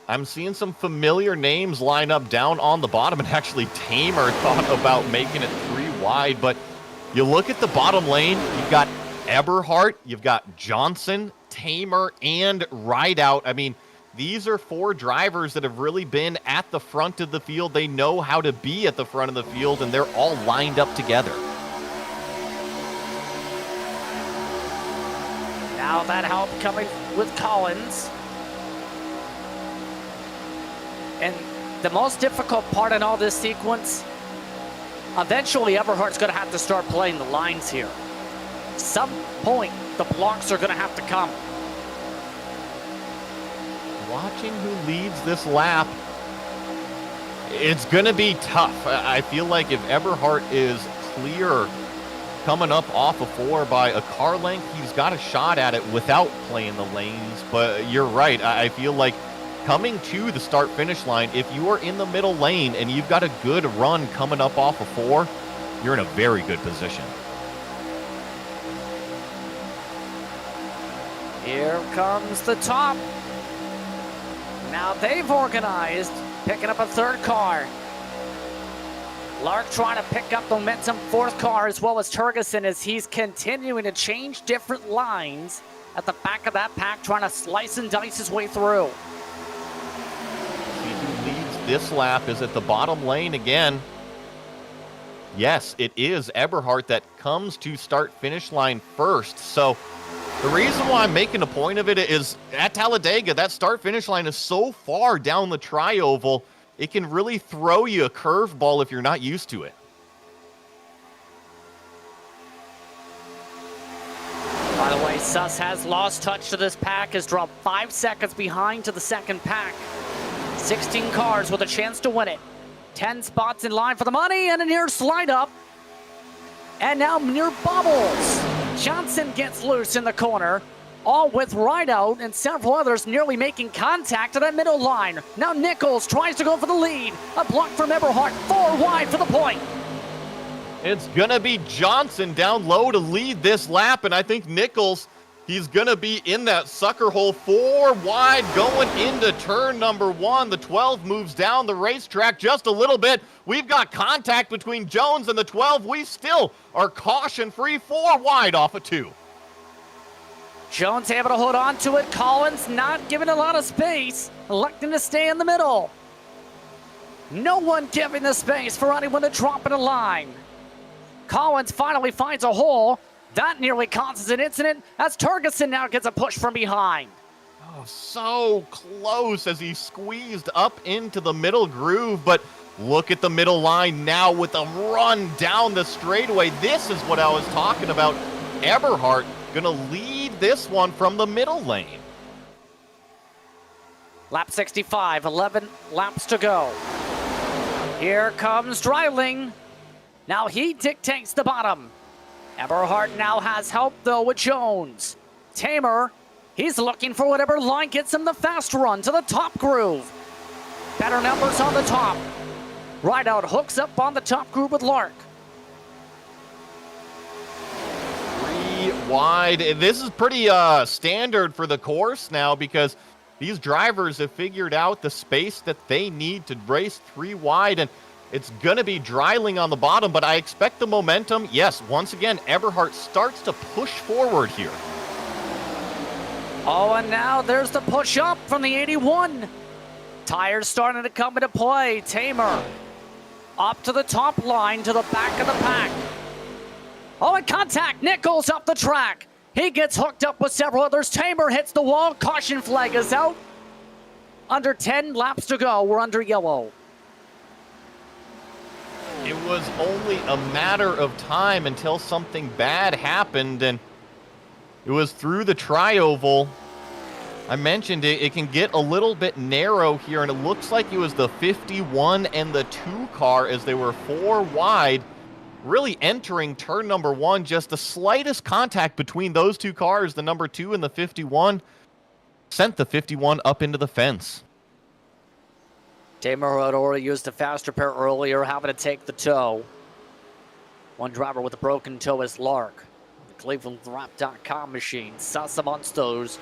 I'm seeing some familiar names line up down on the bottom, and actually Tamer thought about making it 3 wide, but you look at the bottom lane, you've got Eberhard, you've got Johnson, Tamer, and Rideout. I mean, these are 4 drivers that have really been at the front of the field. They know how to be at the front of the field, and they're all lined up together. Now that help coming with Collins. And the most difficult part in all this sequence, eventually Eberhard's going to have to start playing the lines here. Some point, the blocks are going to have to come. Watching who leads this lap, it's going to be tough. I feel like if Eberhard is clear coming up off of 4 by a car length, he's got a shot at it without playing the lanes. But you're right. I feel like coming to the start-finish line, if you are in the middle lane and you've got a good run coming up off of 4, you're in a very good position. Here comes the top. Now they've organized, picking up a 3rd car. Lark trying to pick up momentum, 4th car, as well as Turgeson, as he's continuing to change different lines at the back of that pack, trying to slice and dice his way through. See who leads this lap is at the bottom lane again. Yes, it is Eberhard that comes to start-finish line first. So the reason why I'm making a point of it is at Talladega, that start-finish line is so far down the tri-oval, it can really throw you a curveball if you're not used to it. By the way, Suss has lost touch to this pack, has dropped 5 seconds behind to the second pack. 16 cars with a chance to win it. 10 spots in line for the money, and a near slide up. And now near bubbles. Johnson gets loose in the corner, all with Rideout and several others nearly making contact at that middle line. Now Nichols tries to go for the lead. A block from Eberhardt, 4 wide for the point. It's going to be Johnson down low to lead this lap, and I think Nichols, he's going to be in that sucker hole 4 wide going into turn number 1. The 12 moves down the racetrack just a little bit. We've got contact between Jones and the 12. We still are caution-free 4 wide off of 2. Jones able to hold on to it. Collins not giving a lot of space, electing to stay in the middle. No one giving the space for anyone to drop in a line. Collins finally finds a hole. That nearly causes an incident as Turgeson now gets a push from behind. Oh, so close as he squeezed up into the middle groove, but look at the middle line now with a run down the straightaway. This is what I was talking about. Eberhardt gonna lead this one from the middle lane. Lap 65, 11 laps to go. Here comes Dreiling. Now he dictates the bottom. Eberhardt now has help, though, with Jones. Tamer, he's looking for whatever line gets him the fast run to the top groove. Better numbers on the top. Rideout hooks up on the top groove with Lark. 3 wide. This is pretty standard for the course now because these drivers have figured out the space that they need to race 3 wide, and it's going to be Dreiling on the bottom, but I expect the momentum. Yes, once again, Eberhardt starts to push forward here. Oh, and now there's the push up from the 81. Tires starting to come into play. Tamer up to the top line to the back of the pack. Oh, and contact. Nichols up the track. He gets hooked up with several others. Tamer hits the wall. Caution flag is out. Under 10 laps to go. We're under yellow. It was only a matter of time until something bad happened, and it was through the tri-oval. I mentioned it can get a little bit narrow here, and it looks like it was the 51 and the 2 car as they were 4 wide, really entering turn number 1. Just the slightest contact between those 2 cars, the number 2 and the 51, sent the 51 up into the fence. Tamer had already used a faster pair earlier, having to take the toe. One driver with a broken toe is Lark. The ClevelandWrap.com machine. Sasa Monsters.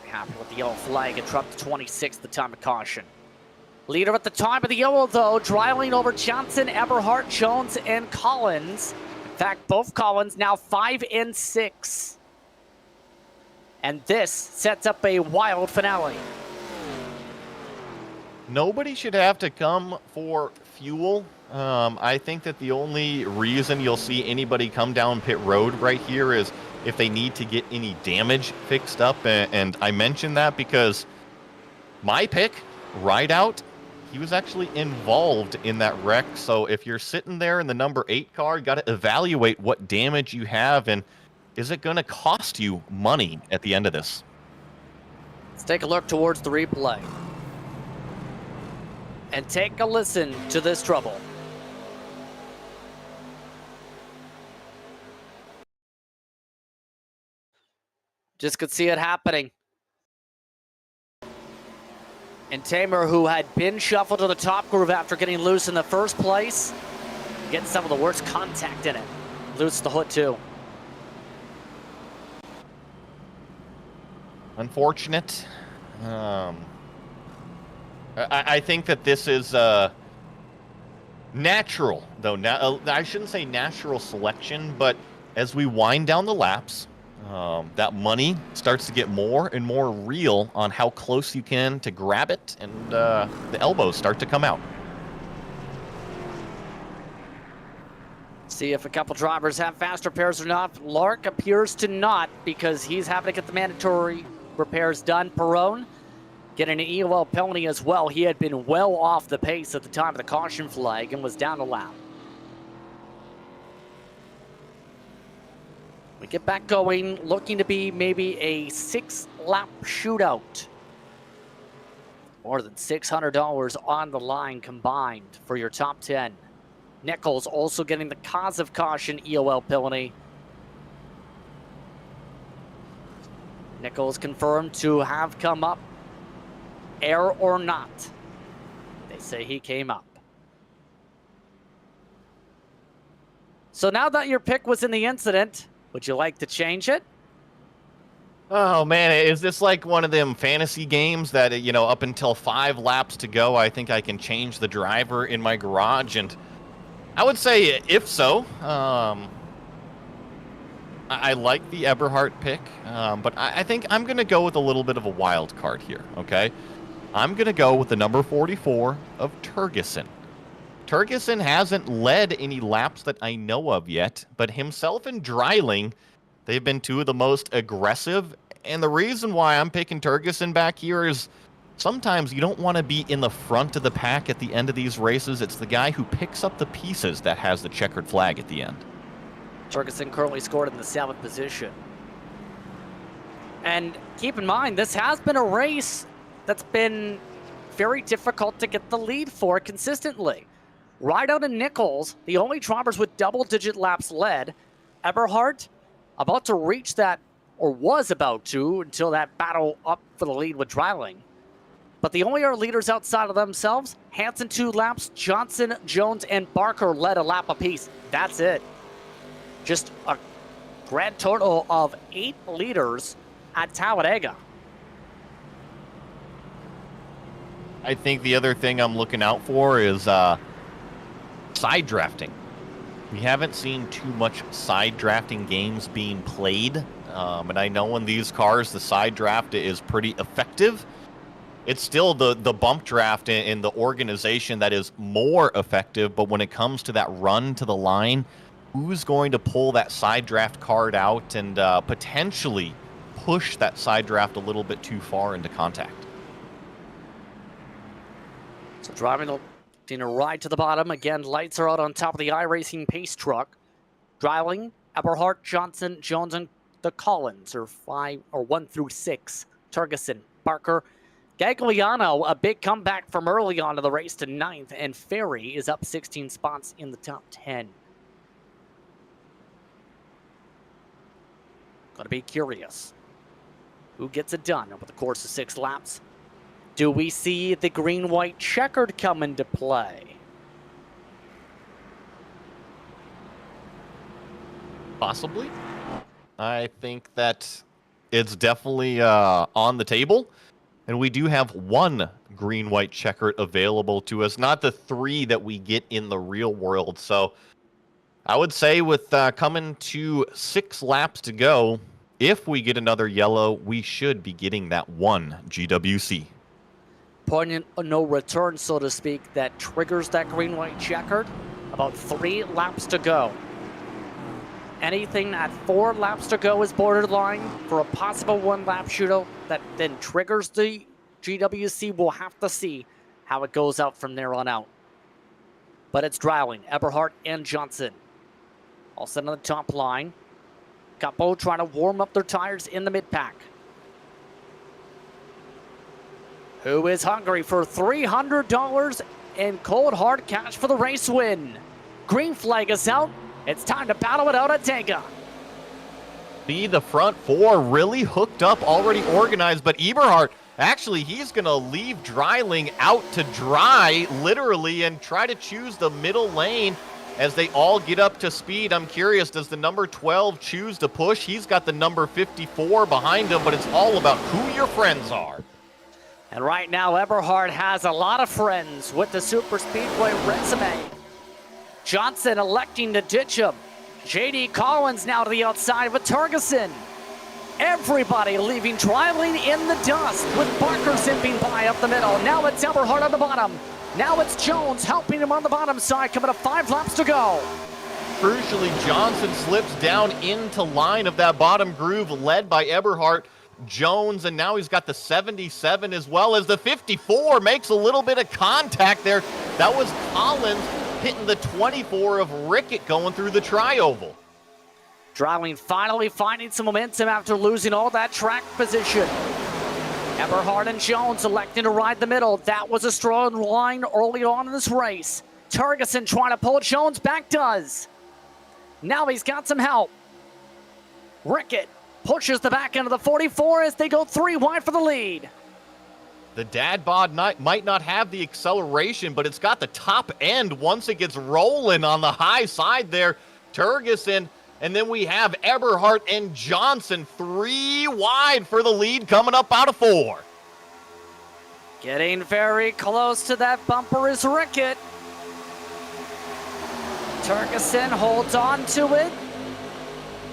Happy with the yellow flag and dropped to 26th, the time of caution. Leader at the time of the yellow, though, Dreiling over Johnson, Eberhardt, Jones, and Collins. In fact, both Collins now 5 and 6. And this sets up a wild finale. Nobody should have to come for fuel. I think that the only reason you'll see anybody come down pit road right here is if they need to get any damage fixed up. And I mention that because my pick, Rideout, he was actually involved in that wreck. So if you're sitting there in the number 8 car, you got to evaluate what damage you have, and is it going to cost you money at the end of this? Let's take a look towards the replay. And take a listen to this trouble. Just could see it happening. And Tamer, who had been shuffled to the top groove after getting loose in the first place, getting some of the worst contact in it. Loose the hood too. Unfortunate. I think that this is natural, though. I shouldn't say natural selection, but as we wind down the laps, that money starts to get more and more real on how close you can to grab it, and the elbows start to come out. See if a couple drivers have faster pairs or not. Lark appears to not because he's having to get the mandatory repairs done. Perone getting an EOL penalty as well. He had been well off the pace at the time of the caution flag and was down a lap. We get back going, looking to be maybe a 6-lap shootout. More than $600 on the line combined for your top 10. Nichols also getting the cause of caution EOL penalty. Nichols confirmed to have come up, air or not. They say he came up. So now that your pick was in the incident, would you like to change it? Oh man, is this like one of them fantasy games that, you know, up until 5 laps to go, I think I can change the driver in my garage? And I would say if so, I like the Eberhardt pick, but I think I'm going to go with a little bit of a wild card here, okay? I'm going to go with the number 44 of Tergeson. Tergeson hasn't led any laps that I know of yet, but himself and Dreiling, they've been two of the most aggressive, and the reason why I'm picking Tergeson back here is sometimes you don't want to be in the front of the pack at the end of these races. It's the guy who picks up the pieces that has the checkered flag at the end. Tergeson currently scored in the 7th position. And keep in mind, this has been a race that's been very difficult to get the lead for consistently. Rideout and Nichols, the only drivers with double-digit laps led. Eberhardt about to reach that, or was about to, until that battle up for the lead with Dreiling. But the only other leaders outside of themselves, Hansen 2 laps, Johnson, Jones, and Barker led a lap apiece. That's it. Just a grand total of 8 leaders at Talladega. I think the other thing I'm looking out for is side drafting. We haven't seen too much side drafting games being played, and I know in these cars the side draft is pretty effective. It's still the bump draft in the organization that is more effective, but when it comes to that run to the line, who's going to pull that side draft card out and potentially push that side draft a little bit too far into contact? So driving a ride to the bottom. Again, lights are out on top of the iRacing pace truck. Dreiling, Eberhardt, Johnson, Jones, and the Collins are 1 through 6. Tergeson, Barker, Gagliano, a big comeback from early on in the race to 9th, and Ferry is up 16 spots in the top 10. Gonna be curious. Who gets it done over the course of 6 laps? Do we see the green-white-checkered come into play? Possibly. I think that it's definitely on the table. And we do have 1 green-white-checkered available to us, not the 3 that we get in the real world. So I would say with coming to 6 laps to go, if we get another yellow, we should be getting that 1 GWC. Point of no return, so to speak, that triggers that green-white-checkered. About 3 laps to go. Anything at 4 laps to go is borderline for a possible 1-lap shootout that then triggers the GWC. We'll have to see how it goes out from there on out. But it's Dreiling, Eberhardt, and Johnson. All set on the top line. Capo trying to warm up their tires in the mid-pack. Who is hungry for $300 in cold hard cash for the race win? Green flag is out. It's time to battle it out at Talladega. See the front 4 really hooked up, already organized, but Eberhardt, actually, he's going to leave Dreiling out to dry, literally, and try to choose the middle lane as they all get up to speed. I'm curious, does the number 12 choose to push? He's got the number 54 behind him, but it's all about who your friends are. And right now, Eberhardt has a lot of friends with the Super Speedway resume. Johnson electing to ditch him. J.D. Collins now to the outside with Tergeson. Everybody leaving Dreiling in the dust with Barker zipping by up the middle. Now it's Eberhardt on the bottom. Now it's Jones helping him on the bottom side, coming to 5 laps to go. Crucially, Johnson slips down into line of that bottom groove led by Eberhardt. Jones, and now he's got the 77 as well as the 54 makes a little bit of contact there. That was Collins hitting the 24 of Rickett going through the tri-oval. Dreiling finally finding some momentum after losing all that track position. Eberhardt and Jones electing to ride the middle. That was a strong line early on in this race. Tergeson trying to pull Jones back, does. Now he's got some help. Rickett pushes the back end of the 44 as they go 3 wide for the lead. The dad bod might not have the acceleration, but it's got the top end once it gets rolling on the high side there. Turgeson, and then we have Eberhardt and Johnson 3 wide for the lead coming up out of 4. Getting very close to that bumper is Rickett. Turgeson holds on to it.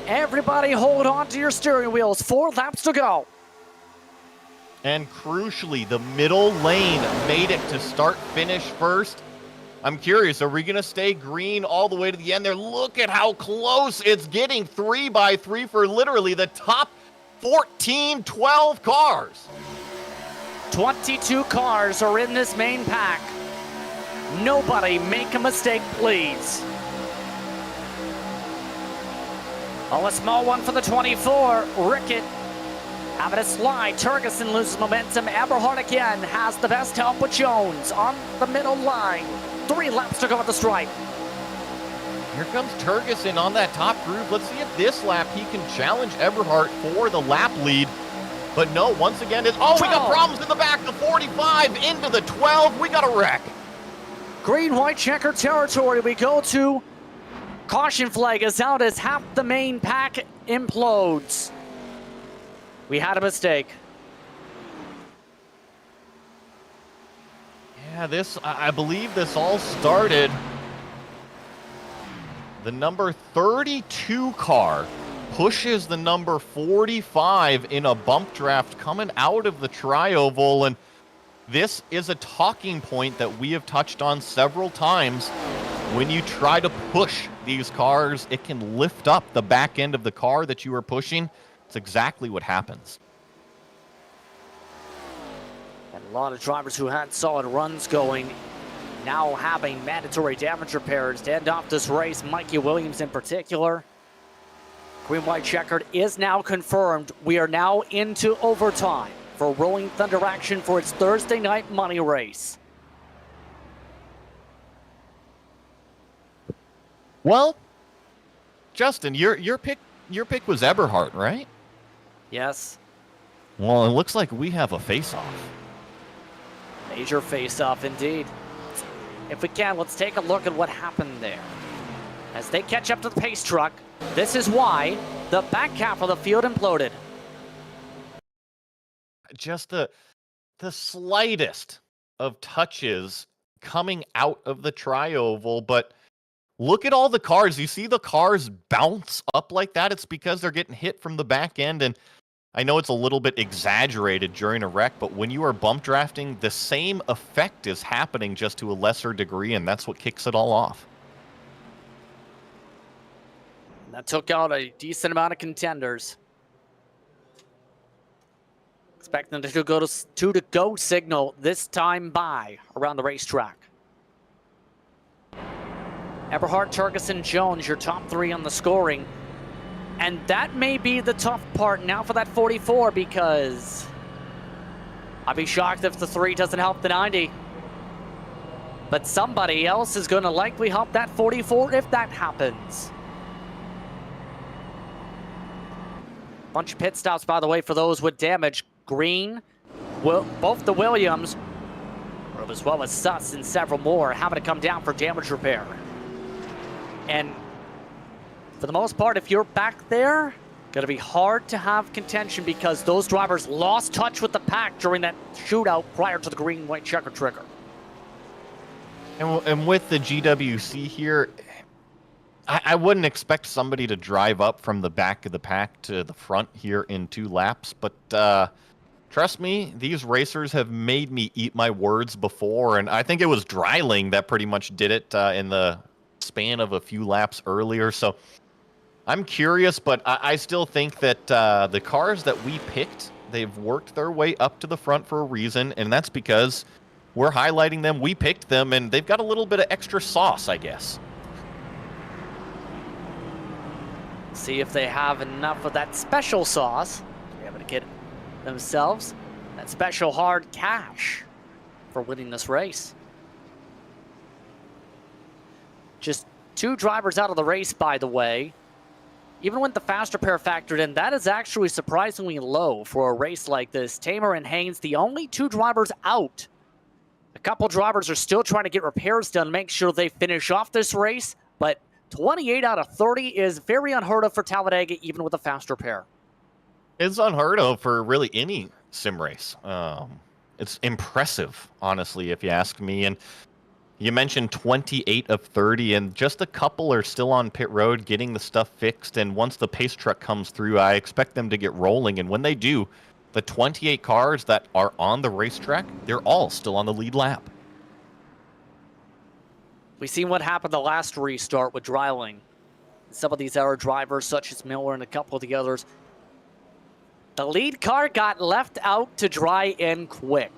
Everybody hold on to your steering wheels. 4 laps to go. And crucially, the middle lane made it to start finish first. I'm curious, are we going to stay green all the way to the end there? Look at how close it's getting. 3 by 3 for literally the top 14, 12 cars. 22 cars are in this main pack. Nobody make a mistake, please. Oh, a small one for the 24. Rickett having a slide. Turgeson loses momentum. Eberhardt again has the best help with Jones on the middle line. 3 laps to go at the stripe. Here comes Turgeson on that top groove. Let's see if this lap he can challenge Eberhardt for the lap lead. But no, once again, we got problems in the back. The 45 into the 12. We got a wreck. Green-white-checkered territory. We go to caution flag is out as half the main pack implodes. We had a mistake. Yeah, I believe this all started. The number 32 car pushes the number 45 in a bump draft coming out of the tri-oval, and this is a talking point that we have touched on several times. When you try to push these cars, it can lift up the back end of the car that you are pushing. It's exactly what happens. And a lot of drivers who had solid runs going now having mandatory damage repairs to end off this race. Mikey Williams in particular. Green-white-checkered is now confirmed. We are now into overtime for Rolling Thunder action for its Thursday night money race. Well, Justin, your pick was Eberhardt, right? Yes. Well, it looks like we have a face-off. Major face-off indeed. If we can, let's take a look at what happened there. As they catch up to the pace truck, this is why the back half of the field imploded. Just the slightest of touches coming out of the tri-oval, but look at all the cars. You see the cars bounce up like that? It's because they're getting hit from the back end, and I know it's a little bit exaggerated during a wreck, but when you are bump drafting, the same effect is happening just to a lesser degree, and that's what kicks it all off. That took out a decent amount of contenders. Expecting them to go to go signal this time by around the racetrack. Eberhardt, Turgeson, Jones, your top 3 on the scoring. And that may be the tough part now for that 44, because I'd be shocked if the 3 doesn't help the 90. But somebody else is going to likely help that 44 if that happens. Bunch of pit stops, by the way, for those with damage. Green, both the Williams, as well as Suss and several more, having to come down for damage repair. And for the most part, if you're back there, going to be hard to have contention because those drivers lost touch with the pack during that shootout prior to the green-white-checker trigger. And with the GWC here, I wouldn't expect somebody to drive up from the back of the pack to the front here in 2 laps, but trust me, these racers have made me eat my words before, and I think it was Dreiling that pretty much did it in the span of a few laps earlier, so I'm curious, but I still think that the cars that we picked, they've worked their way up to the front for a reason, and that's because we're highlighting them, we picked them, and they've got a little bit of extra sauce, I guess. See if they have enough of that special sauce. They're able to get themselves that special hard cash for winning this race. Just 2 drivers out of the race, by the way. even with the faster pair factored in, that is actually surprisingly low for a race like this. Tamer and Haynes, the only 2 drivers out. A couple drivers are still trying to get repairs done, make sure they finish off this race, but 28 out of 30 is very unheard of for Talladega, even with a faster pair. It's unheard of for really any sim race. It's impressive, honestly, if you ask me. And you mentioned 28 of 30, and just a couple are still on pit road getting the stuff fixed. And once the pace truck comes through, I expect them to get rolling. And when they do, the 28 cars that are on the racetrack, they're all still on the lead lap. We've seen what happened the last restart with Dreiling. Some of these other drivers, such as Miller and a couple of the others, the lead car got left out to dry in quick.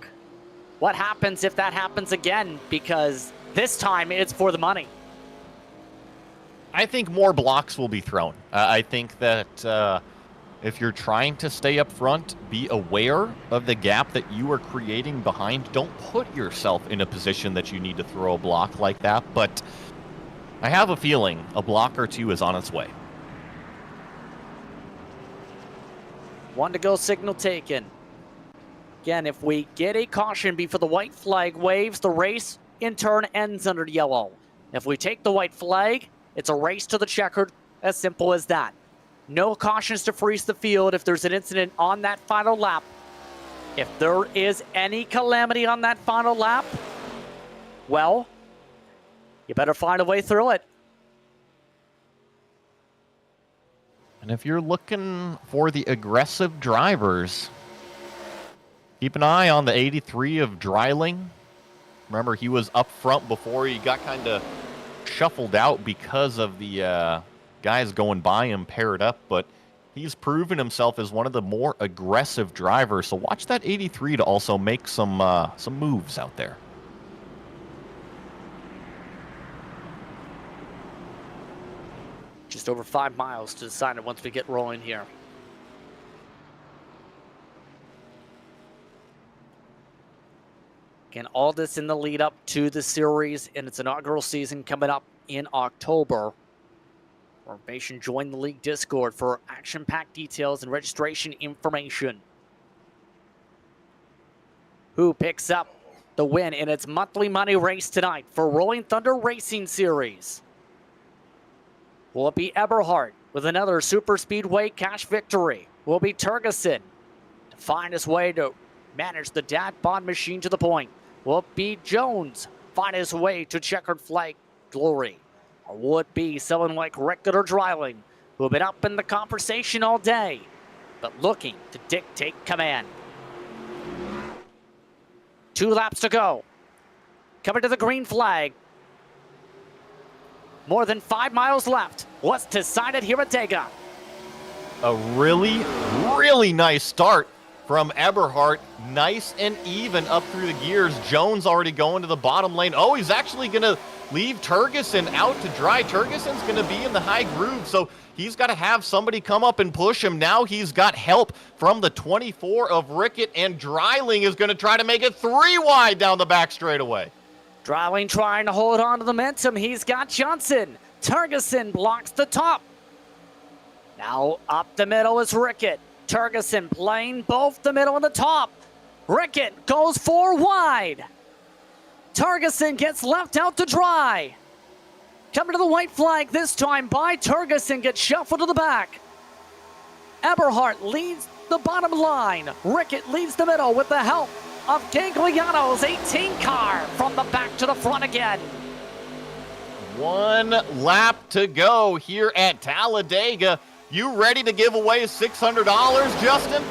What happens if that happens again? Because this time it's for the money. I think more blocks will be thrown. I think that if you're trying to stay up front, be aware of the gap that you are creating behind. Don't put yourself in a position that you need to throw a block like that. But I have a feeling a block or 2 is on its way. 1 to go, signal taken. Again, if we get a caution before the white flag waves, the race in turn ends under yellow. If we take the white flag, it's a race to the checkered, as simple as that. No cautions to freeze the field if there's an incident on that final lap. If there is any calamity on that final lap, well, you better find a way through it. And if you're looking for the aggressive drivers, keep an eye on the 83 of Dreiling. Remember, he was up front before he got kind of shuffled out because of the guys going by him paired up, but he's proven himself as one of the more aggressive drivers. So watch that 83 to also make some moves out there. Just over 5 miles to decide it once we get rolling here. Again, all this in the lead up to the series and its inaugural season coming up in October. For information, join the league Discord for action-packed details and registration information. Who picks up the win in its monthly money race tonight for Rolling Thunder Racing Series? Will it be Eberhardt with another super speedway cash victory? Will it be Tergeson to find his way to manage the dad bod machine to the point? Will it be Jones find his way to checkered flag glory? Or will it be someone like Rickett or Dreiling, who have been up in the conversation all day, but looking to dictate command? 2 laps to go. Coming to the green flag. More than 5 miles left. What's decided here at Dega? A really, really nice start from Eberhardt. Nice and even up through the gears. Jones already going to the bottom lane. Oh, he's actually going to leave Tergeson out to dry. Tergeson's going to be in the high groove, so he's got to have somebody come up and push him. Now he's got help from the 24 of Rickett, and Dreiling is going to try to make it 3 wide down the back straightaway. Dreiling trying to hold on to the momentum. He's got Johnson. Tergeson blocks the top. Now up the middle is Rickett. Tergeson playing both the middle and the top. Rickett goes 4 wide. Tergeson gets left out to dry. Coming to the white flag this time by Tergeson, gets shuffled to the back. Eberhardt leads the bottom line. Rickett leads the middle with the help of Gagliano's 18 car from the back to the front again. 1 lap to go here at Talladega. You ready to give away $600, Justin?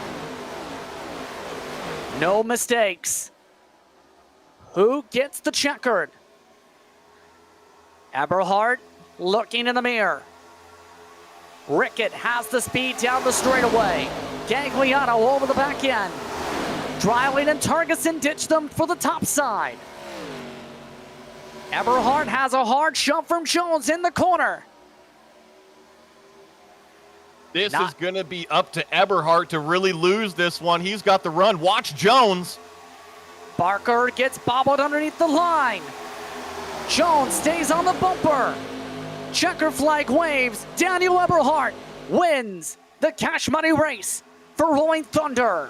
No mistakes. Who gets the checkered? Eberhardt looking in the mirror. Rickett has the speed down the straightaway. Gagliano over the back end. Dreiling and Tergeson ditch them for the top side. Eberhardt has a hard shove from Jones in the corner. This is going to be up to Eberhardt to really lose this one. He's got the run. Watch Jones. Barker gets bobbled underneath the line. Jones stays on the bumper. Checker flag waves. Daniel Eberhardt wins the cash money race for Rolling Thunder.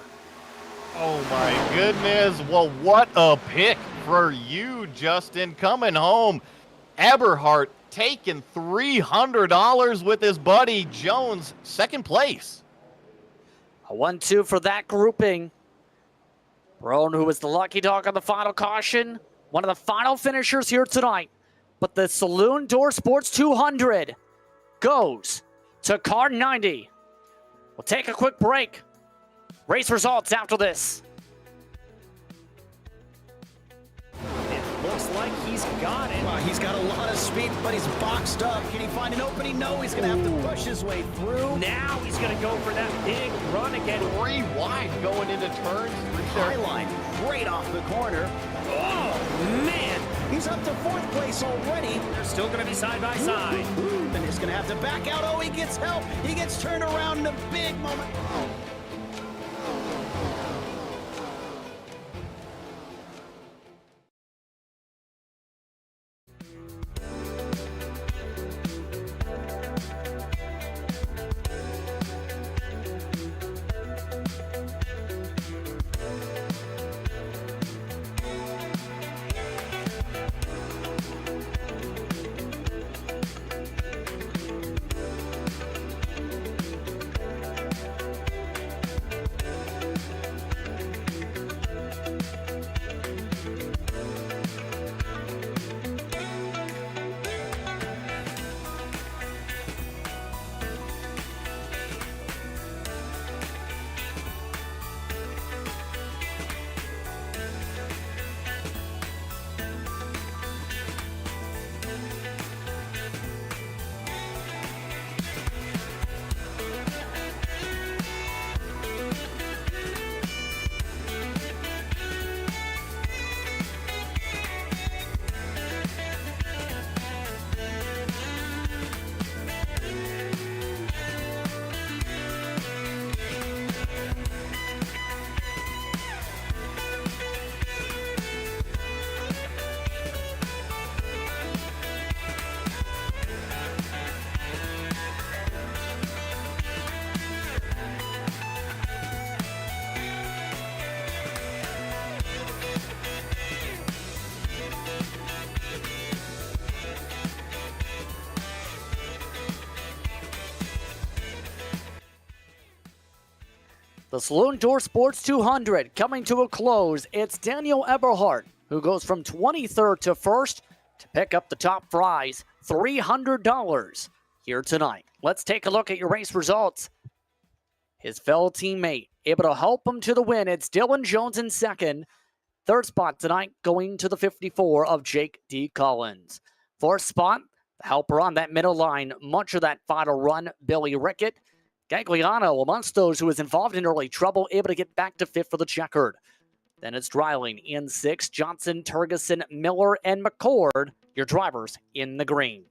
Oh my goodness. Well, what a pick for you, Justin. Coming home, Eberhardt taking $300 with his buddy Jones, second place. A 1-2 for that grouping. Brown, who was the lucky dog on the final caution, one of the final finishers here tonight. But the Saloon Door Sports 200 goes to car 90. We'll take a quick break. Race results after this. It looks like he's got it. Well, he's got a lot of speed, but he's boxed up. Can he find an opening? No, he's going to have to push his way through. Now he's going to go for that big run again. 3 wide going into turns. High line, right off the corner. Oh, man. He's up to fourth place already. They're still going to be side by side. And he's going to have to back out. Oh, he gets help. He gets turned around in a big moment. Oh. The Saloon Door Sports 200 coming to a close. It's Daniel Eberhardt who goes from 23rd to 1st to pick up the top prize, $300 here tonight. Let's take a look at your race results. His fellow teammate able to help him to the win. It's Dylan Jones in second. Third spot tonight going to the 54 of Jake D. Collins. Fourth spot, the helper on that middle line, much of that final run, Billy Rickett. Gagliano, amongst those who was involved in early trouble, able to get back to 5th for the checkered. Then it's Dreiling in 6th, Johnson, Turgeson, Miller, and McCord, your drivers in the green.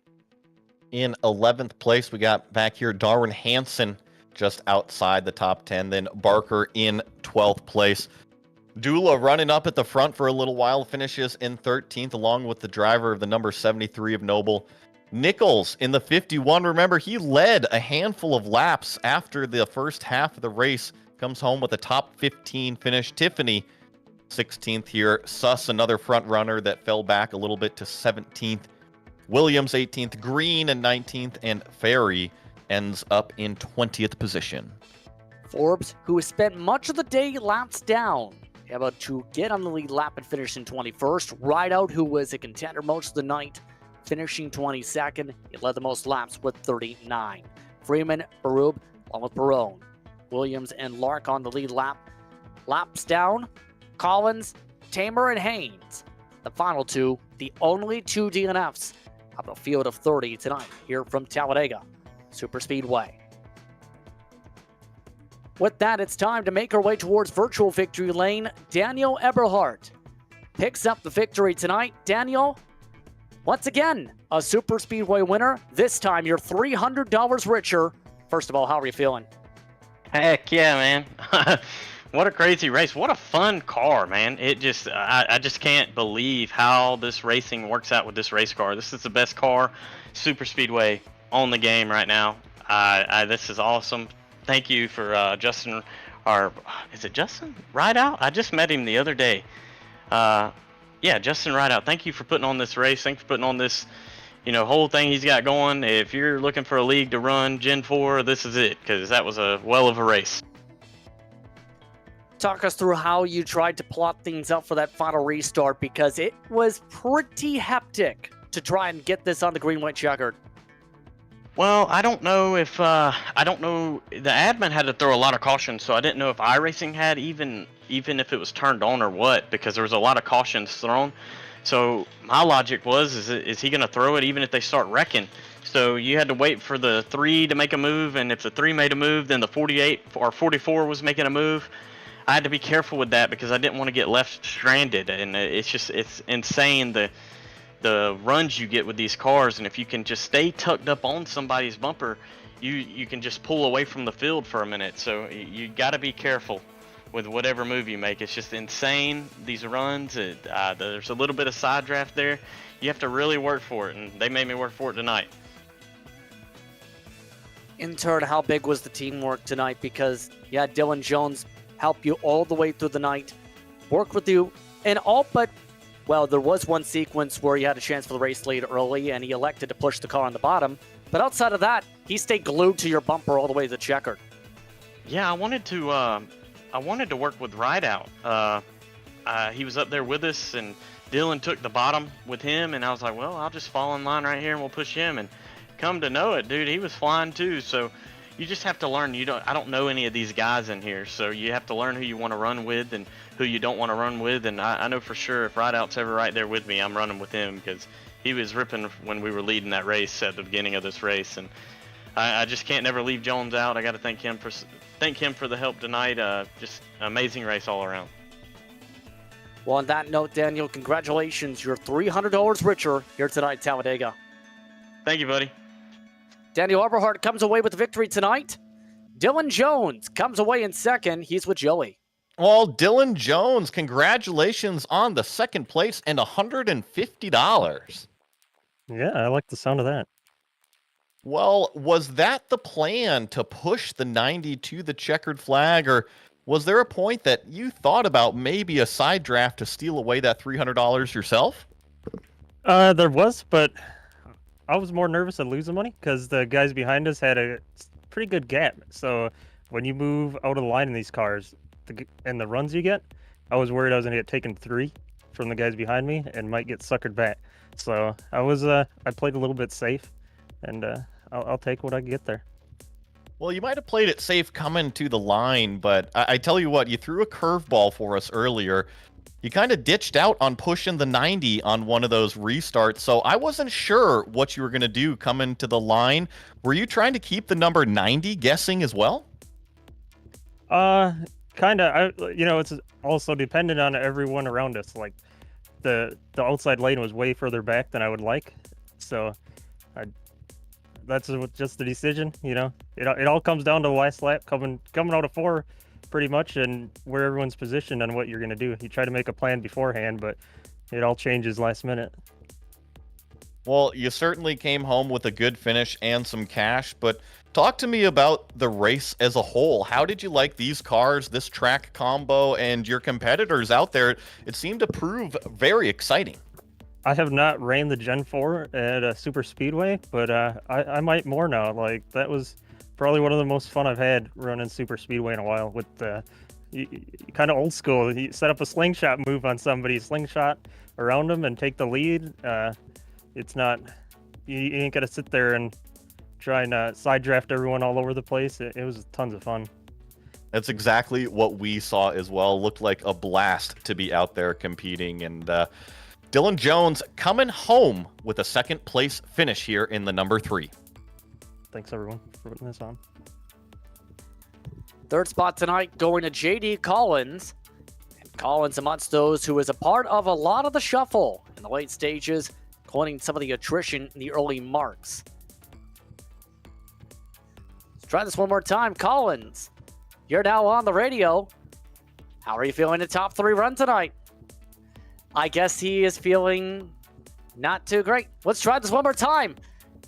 In 11th place, we got back here Darwin Hansen just outside the top 10. Then Barker in 12th place. Dula running up at the front for a little while, finishes in 13th along with the driver of the number 73 of Noble. Nichols in the 51. Remember, he led a handful of laps after the first half of the race. Comes home with a top 15 finish. Tiffany, 16th here. Suss, another front runner that fell back a little bit to 17th. Williams, 18th. Green in 19th. And Ferry ends up in 20th position. Forbes, who has spent much of the day laps down, able to get on the lead lap and finish in 21st. Rideout, who was a contender most of the night, finishing 22nd. He led the most laps with 39. Freeman, Barub, along with Barone. Williams and Lark on the lead lap. Laps down, Collins, Tamer, and Haynes. The final two, the only two DNFs of a field of 30 tonight here from Talladega Superspeedway. With that, it's time to make our way towards virtual victory lane. Daniel Eberhardt picks up the victory tonight. Daniel, once again, a Superspeedway winner. This time, you're $300 richer. First of all, how are you feeling? Heck yeah, man. What a crazy race. What a fun car, man. It just, I just can't believe how this racing works out with this race car. This is the best car, Superspeedway, on the game right now. This is awesome. Thank you for Justin. Is it Justin Rideout? I just met him the other day. Yeah, Justin Rideout. Thank you for putting on this race. Thanks for putting on this, whole thing he's got going. If you're looking for a league to run Gen 4, this is it, because that was a well of a race. Talk us through how you tried to plot things up for that final restart, because it was pretty hectic to try and get this on the Green-white-checkered. Well, I don't know if the admin had to throw a lot of caution, so I didn't know if iRacing had even if it was turned on or what, because there was a lot of cautions thrown. So my logic was, is he going to throw it even if they start wrecking? So you had to wait for the 3 to make a move, and if the 3 made a move, then the 48 or 44 was making a move. I had to be careful with that because I didn't want to get left stranded, and it's insane the runs you get with these cars, and if you can just stay tucked up on somebody's bumper, you can just pull away from the field for a minute. So you got to be careful with whatever move you make. It's just insane, these runs. There's a little bit of side draft there. You have to really work for it, and they made me work for it tonight. In turn, how big was the teamwork tonight? Because you had Dylan Jones help you all the way through the night, work with you, and all but, well, there was one sequence where he had a chance for the race lead early, and he elected to push the car on the bottom. But outside of that, he stayed glued to your bumper all the way to the checkered. Yeah, I wanted to work with Rideout. He was up there with us, and Dylan took the bottom with him, and I was like, well, I'll just fall in line right here and we'll push him. And come to know it, dude, he was flying too. So you just have to learn. I don't know any of these guys in here, so you have to learn who you want to run with and who you don't want to run with. And I know for sure if Rideout's ever right there with me, I'm running with him, because he was ripping when we were leading that race at the beginning of this race. And I just can't never leave Jones out. I got to thank him for the help tonight. Just amazing race all around. Well, on that note, Daniel, congratulations. You're $300 richer here tonight at Talladega. Thank you, buddy. Daniel Eberhardt comes away with the victory tonight. Dylan Jones comes away in second. He's with Joey. Well, Dylan Jones, congratulations on the second place and $150. Yeah, I like the sound of that. Well, was that the plan, to push the 90 to the checkered flag, or was there a point that you thought about maybe a side draft to steal away that $300 yourself? There was, but I was more nervous of losing money because the guys behind us had a pretty good gap. So when you move out of the line in these cars and the runs you get, I was worried I was going to get taken 3 from the guys behind me and might get suckered back. So I played a little bit safe, and I'll take what I can get there. Well, you might have played it safe coming to the line, but I tell you what, you threw a curveball for us earlier. You kind of ditched out on pushing the 90 on one of those restarts, so I wasn't sure what you were going to do coming to the line. Were you trying to keep the number 90 guessing as well? Kind of. It's also dependent on everyone around us. Like, the outside lane was way further back than I would like, so that's just the decision. It all comes down to the last lap, coming out of 4, pretty much, and where everyone's positioned and what you're going to do. You try to make a plan beforehand, but it all changes last minute. Well, you certainly came home with a good finish and some cash, but talk to me about the race as a whole. How did you like these cars, this track combo, and your competitors out there? It seemed to prove very exciting. I have not ran the Gen 4 at a super speedway, but I might more now. Like, that was probably one of the most fun I've had running super speedway in a while. With kind of old school, you set up a slingshot move on somebody, slingshot around them and take the lead. It's not, you ain't got to sit there and try and side draft everyone all over the place. It was tons of fun. That's exactly what we saw as well. Looked like a blast to be out there competing. And Dylan Jones coming home with a second place finish here in the number 3. Thanks, everyone, for putting this on. Third spot tonight going to JD Collins. And Collins amongst those who is a part of a lot of the shuffle in the late stages, including some of the attrition in the early marks. Let's try this one more time. Collins, you're now on the radio. How are you feeling the top 3 run tonight? I guess he is feeling not too great. Let's try this one more time.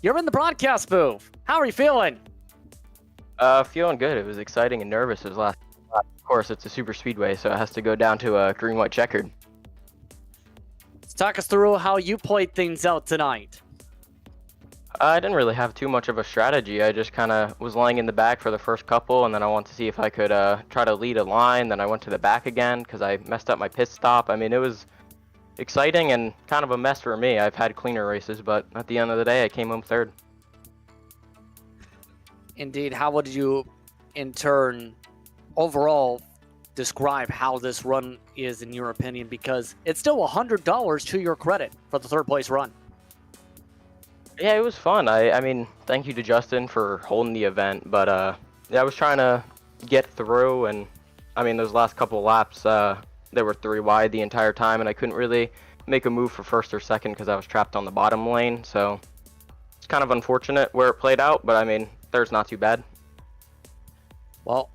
You're in the broadcast booth. How are you feeling? Feeling good. It was exciting and nervous. It was last. Of course, it's a super speedway, so it has to go down to a green-white-checkered. Let's talk us through how you played things out tonight. I didn't really have too much of a strategy. I just kind of was laying in the back for the first couple, and then I wanted to see if I could try to lead a line. Then I went to the back again because I messed up my pit stop. I mean, it was exciting and kind of a mess for me. I've had cleaner races, but at the end of the day, I came home third. Indeed, how would you, in turn, overall describe how this run is in your opinion? Because it's still $100 to your credit for the third place run. Yeah, it was fun. I mean, thank you to Justin for holding the event, but yeah, I was trying to get through, and I mean, those last couple of laps, they were 3 wide the entire time, and I couldn't really make a move for first or second because I was trapped on the bottom lane, so it's kind of unfortunate where it played out, but I mean, third's not too bad. Well,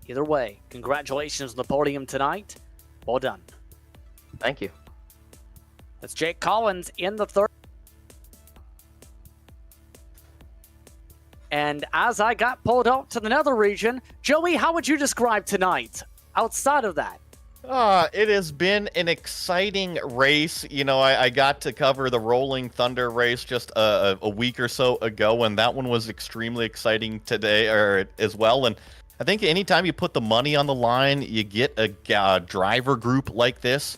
either way, congratulations on the podium tonight. Well done. Thank you. That's Jake Collins in the third. And as I got pulled out to the nether region, Joey, how would you describe tonight outside of that? It has been an exciting race. You know, I got to cover the Rolling Thunder race just a week or so ago, and that one was extremely exciting today as well. And I think anytime you put the money on the line, you get a driver group like this,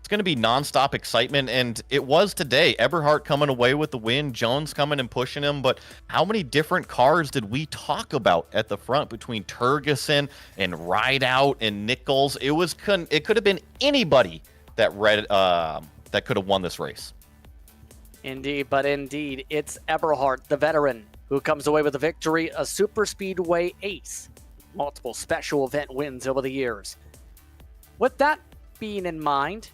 it's going to be nonstop excitement, and it was today. Eberhardt coming away with the win, Jones coming and pushing him, but how many different cars did we talk about at the front between Turgeson and Rideout and Nichols? It could have been anybody that could have won this race. Indeed, but indeed, it's Eberhardt, the veteran, who comes away with a victory, a super speedway ace, multiple special event wins over the years. With that being in mind,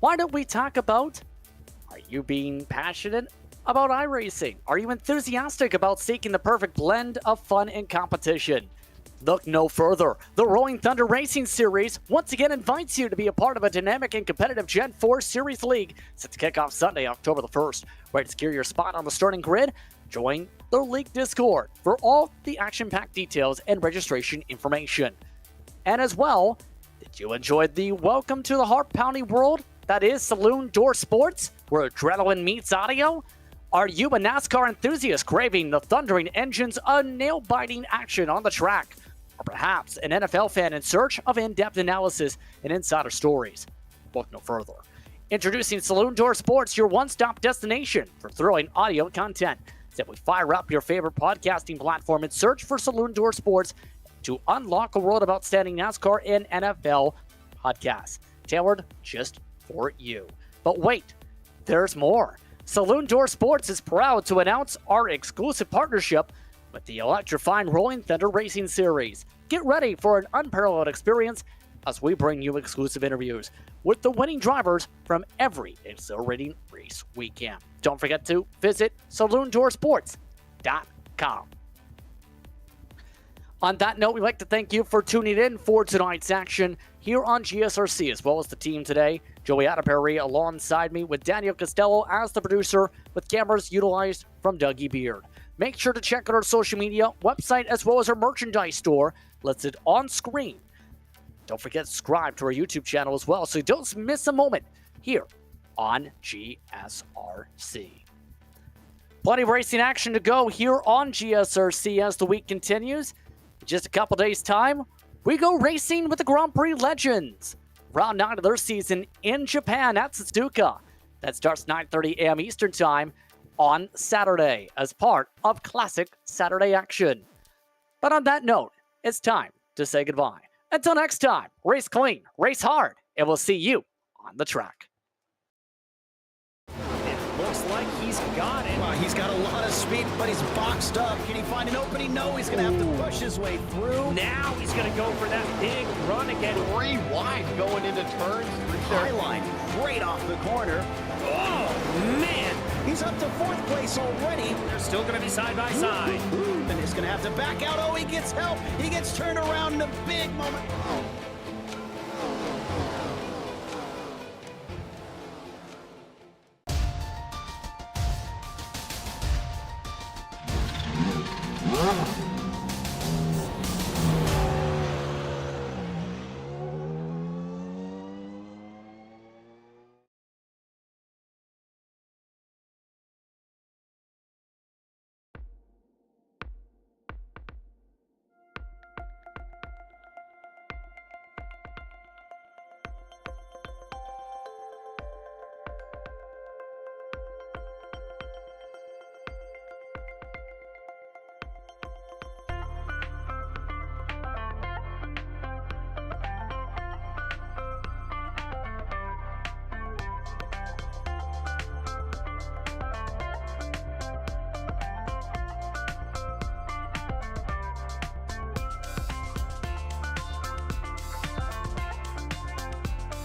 why don't we talk about, are you being passionate about iRacing? Are you enthusiastic about seeking the perfect blend of fun and competition? Look no further. The Rolling Thunder Racing Series once again invites you to be a part of a dynamic and competitive Gen 4 Series League set to kick off Sunday, October the 1st. Ready to secure your spot on the starting grid? Join the League Discord for all the action-packed details and registration information. And as well, did you enjoy the welcome to the heart-pounding world that is Saloon Door Sports, where adrenaline meets audio? Are you a NASCAR enthusiast craving the thundering engines of nail-biting action on the track? Or perhaps an NFL fan in search of in-depth analysis and insider stories? Look no further. Introducing Saloon Door Sports, your one-stop destination for thrilling audio content. Simply fire up your favorite podcasting platform and search for Saloon Door Sports to unlock a world of outstanding NASCAR and NFL podcasts, tailored just for you. But wait, there's more. Saloon Door Sports is proud to announce our exclusive partnership with the electrifying Rolling Thunder Racing Series. Get ready for an unparalleled experience as we bring you exclusive interviews with the winning drivers from every exhilarating race weekend. Don't forget to visit SaloonDoorSports.com. On that note, we'd like to thank you for tuning in for tonight's action here on GSRC, as well as the team today. Joey Atterbury alongside me with Daniel Costello as the producer, with cameras utilized from Dougie Beard. Make sure to check out our social media, website, as well as our merchandise store listed on screen. Don't forget to subscribe to our YouTube channel as well, so you don't miss a moment here on GSRC. Plenty of racing action to go here on GSRC as the week continues. In just a couple days' time, we go racing with the Grand Prix Legends. Round 9 of their season in Japan at Suzuka. That starts 9:30 a.m. Eastern Time on Saturday as part of Classic Saturday action. But on that note, it's time to say goodbye. Until next time, race clean, race hard, and we'll see you on the track. It looks like he's got it. He's got a lot of speed, but he's boxed up. Can he find an opening? No, he's going to have to push his way through. Now he's going to go for that big run again. 3 wide going into turns. High line, right off the corner. Oh, man. He's up to 4th place already. They're still going to be side by side. And he's going to have to back out. Oh, he gets help. He gets turned around in a big moment. Oh.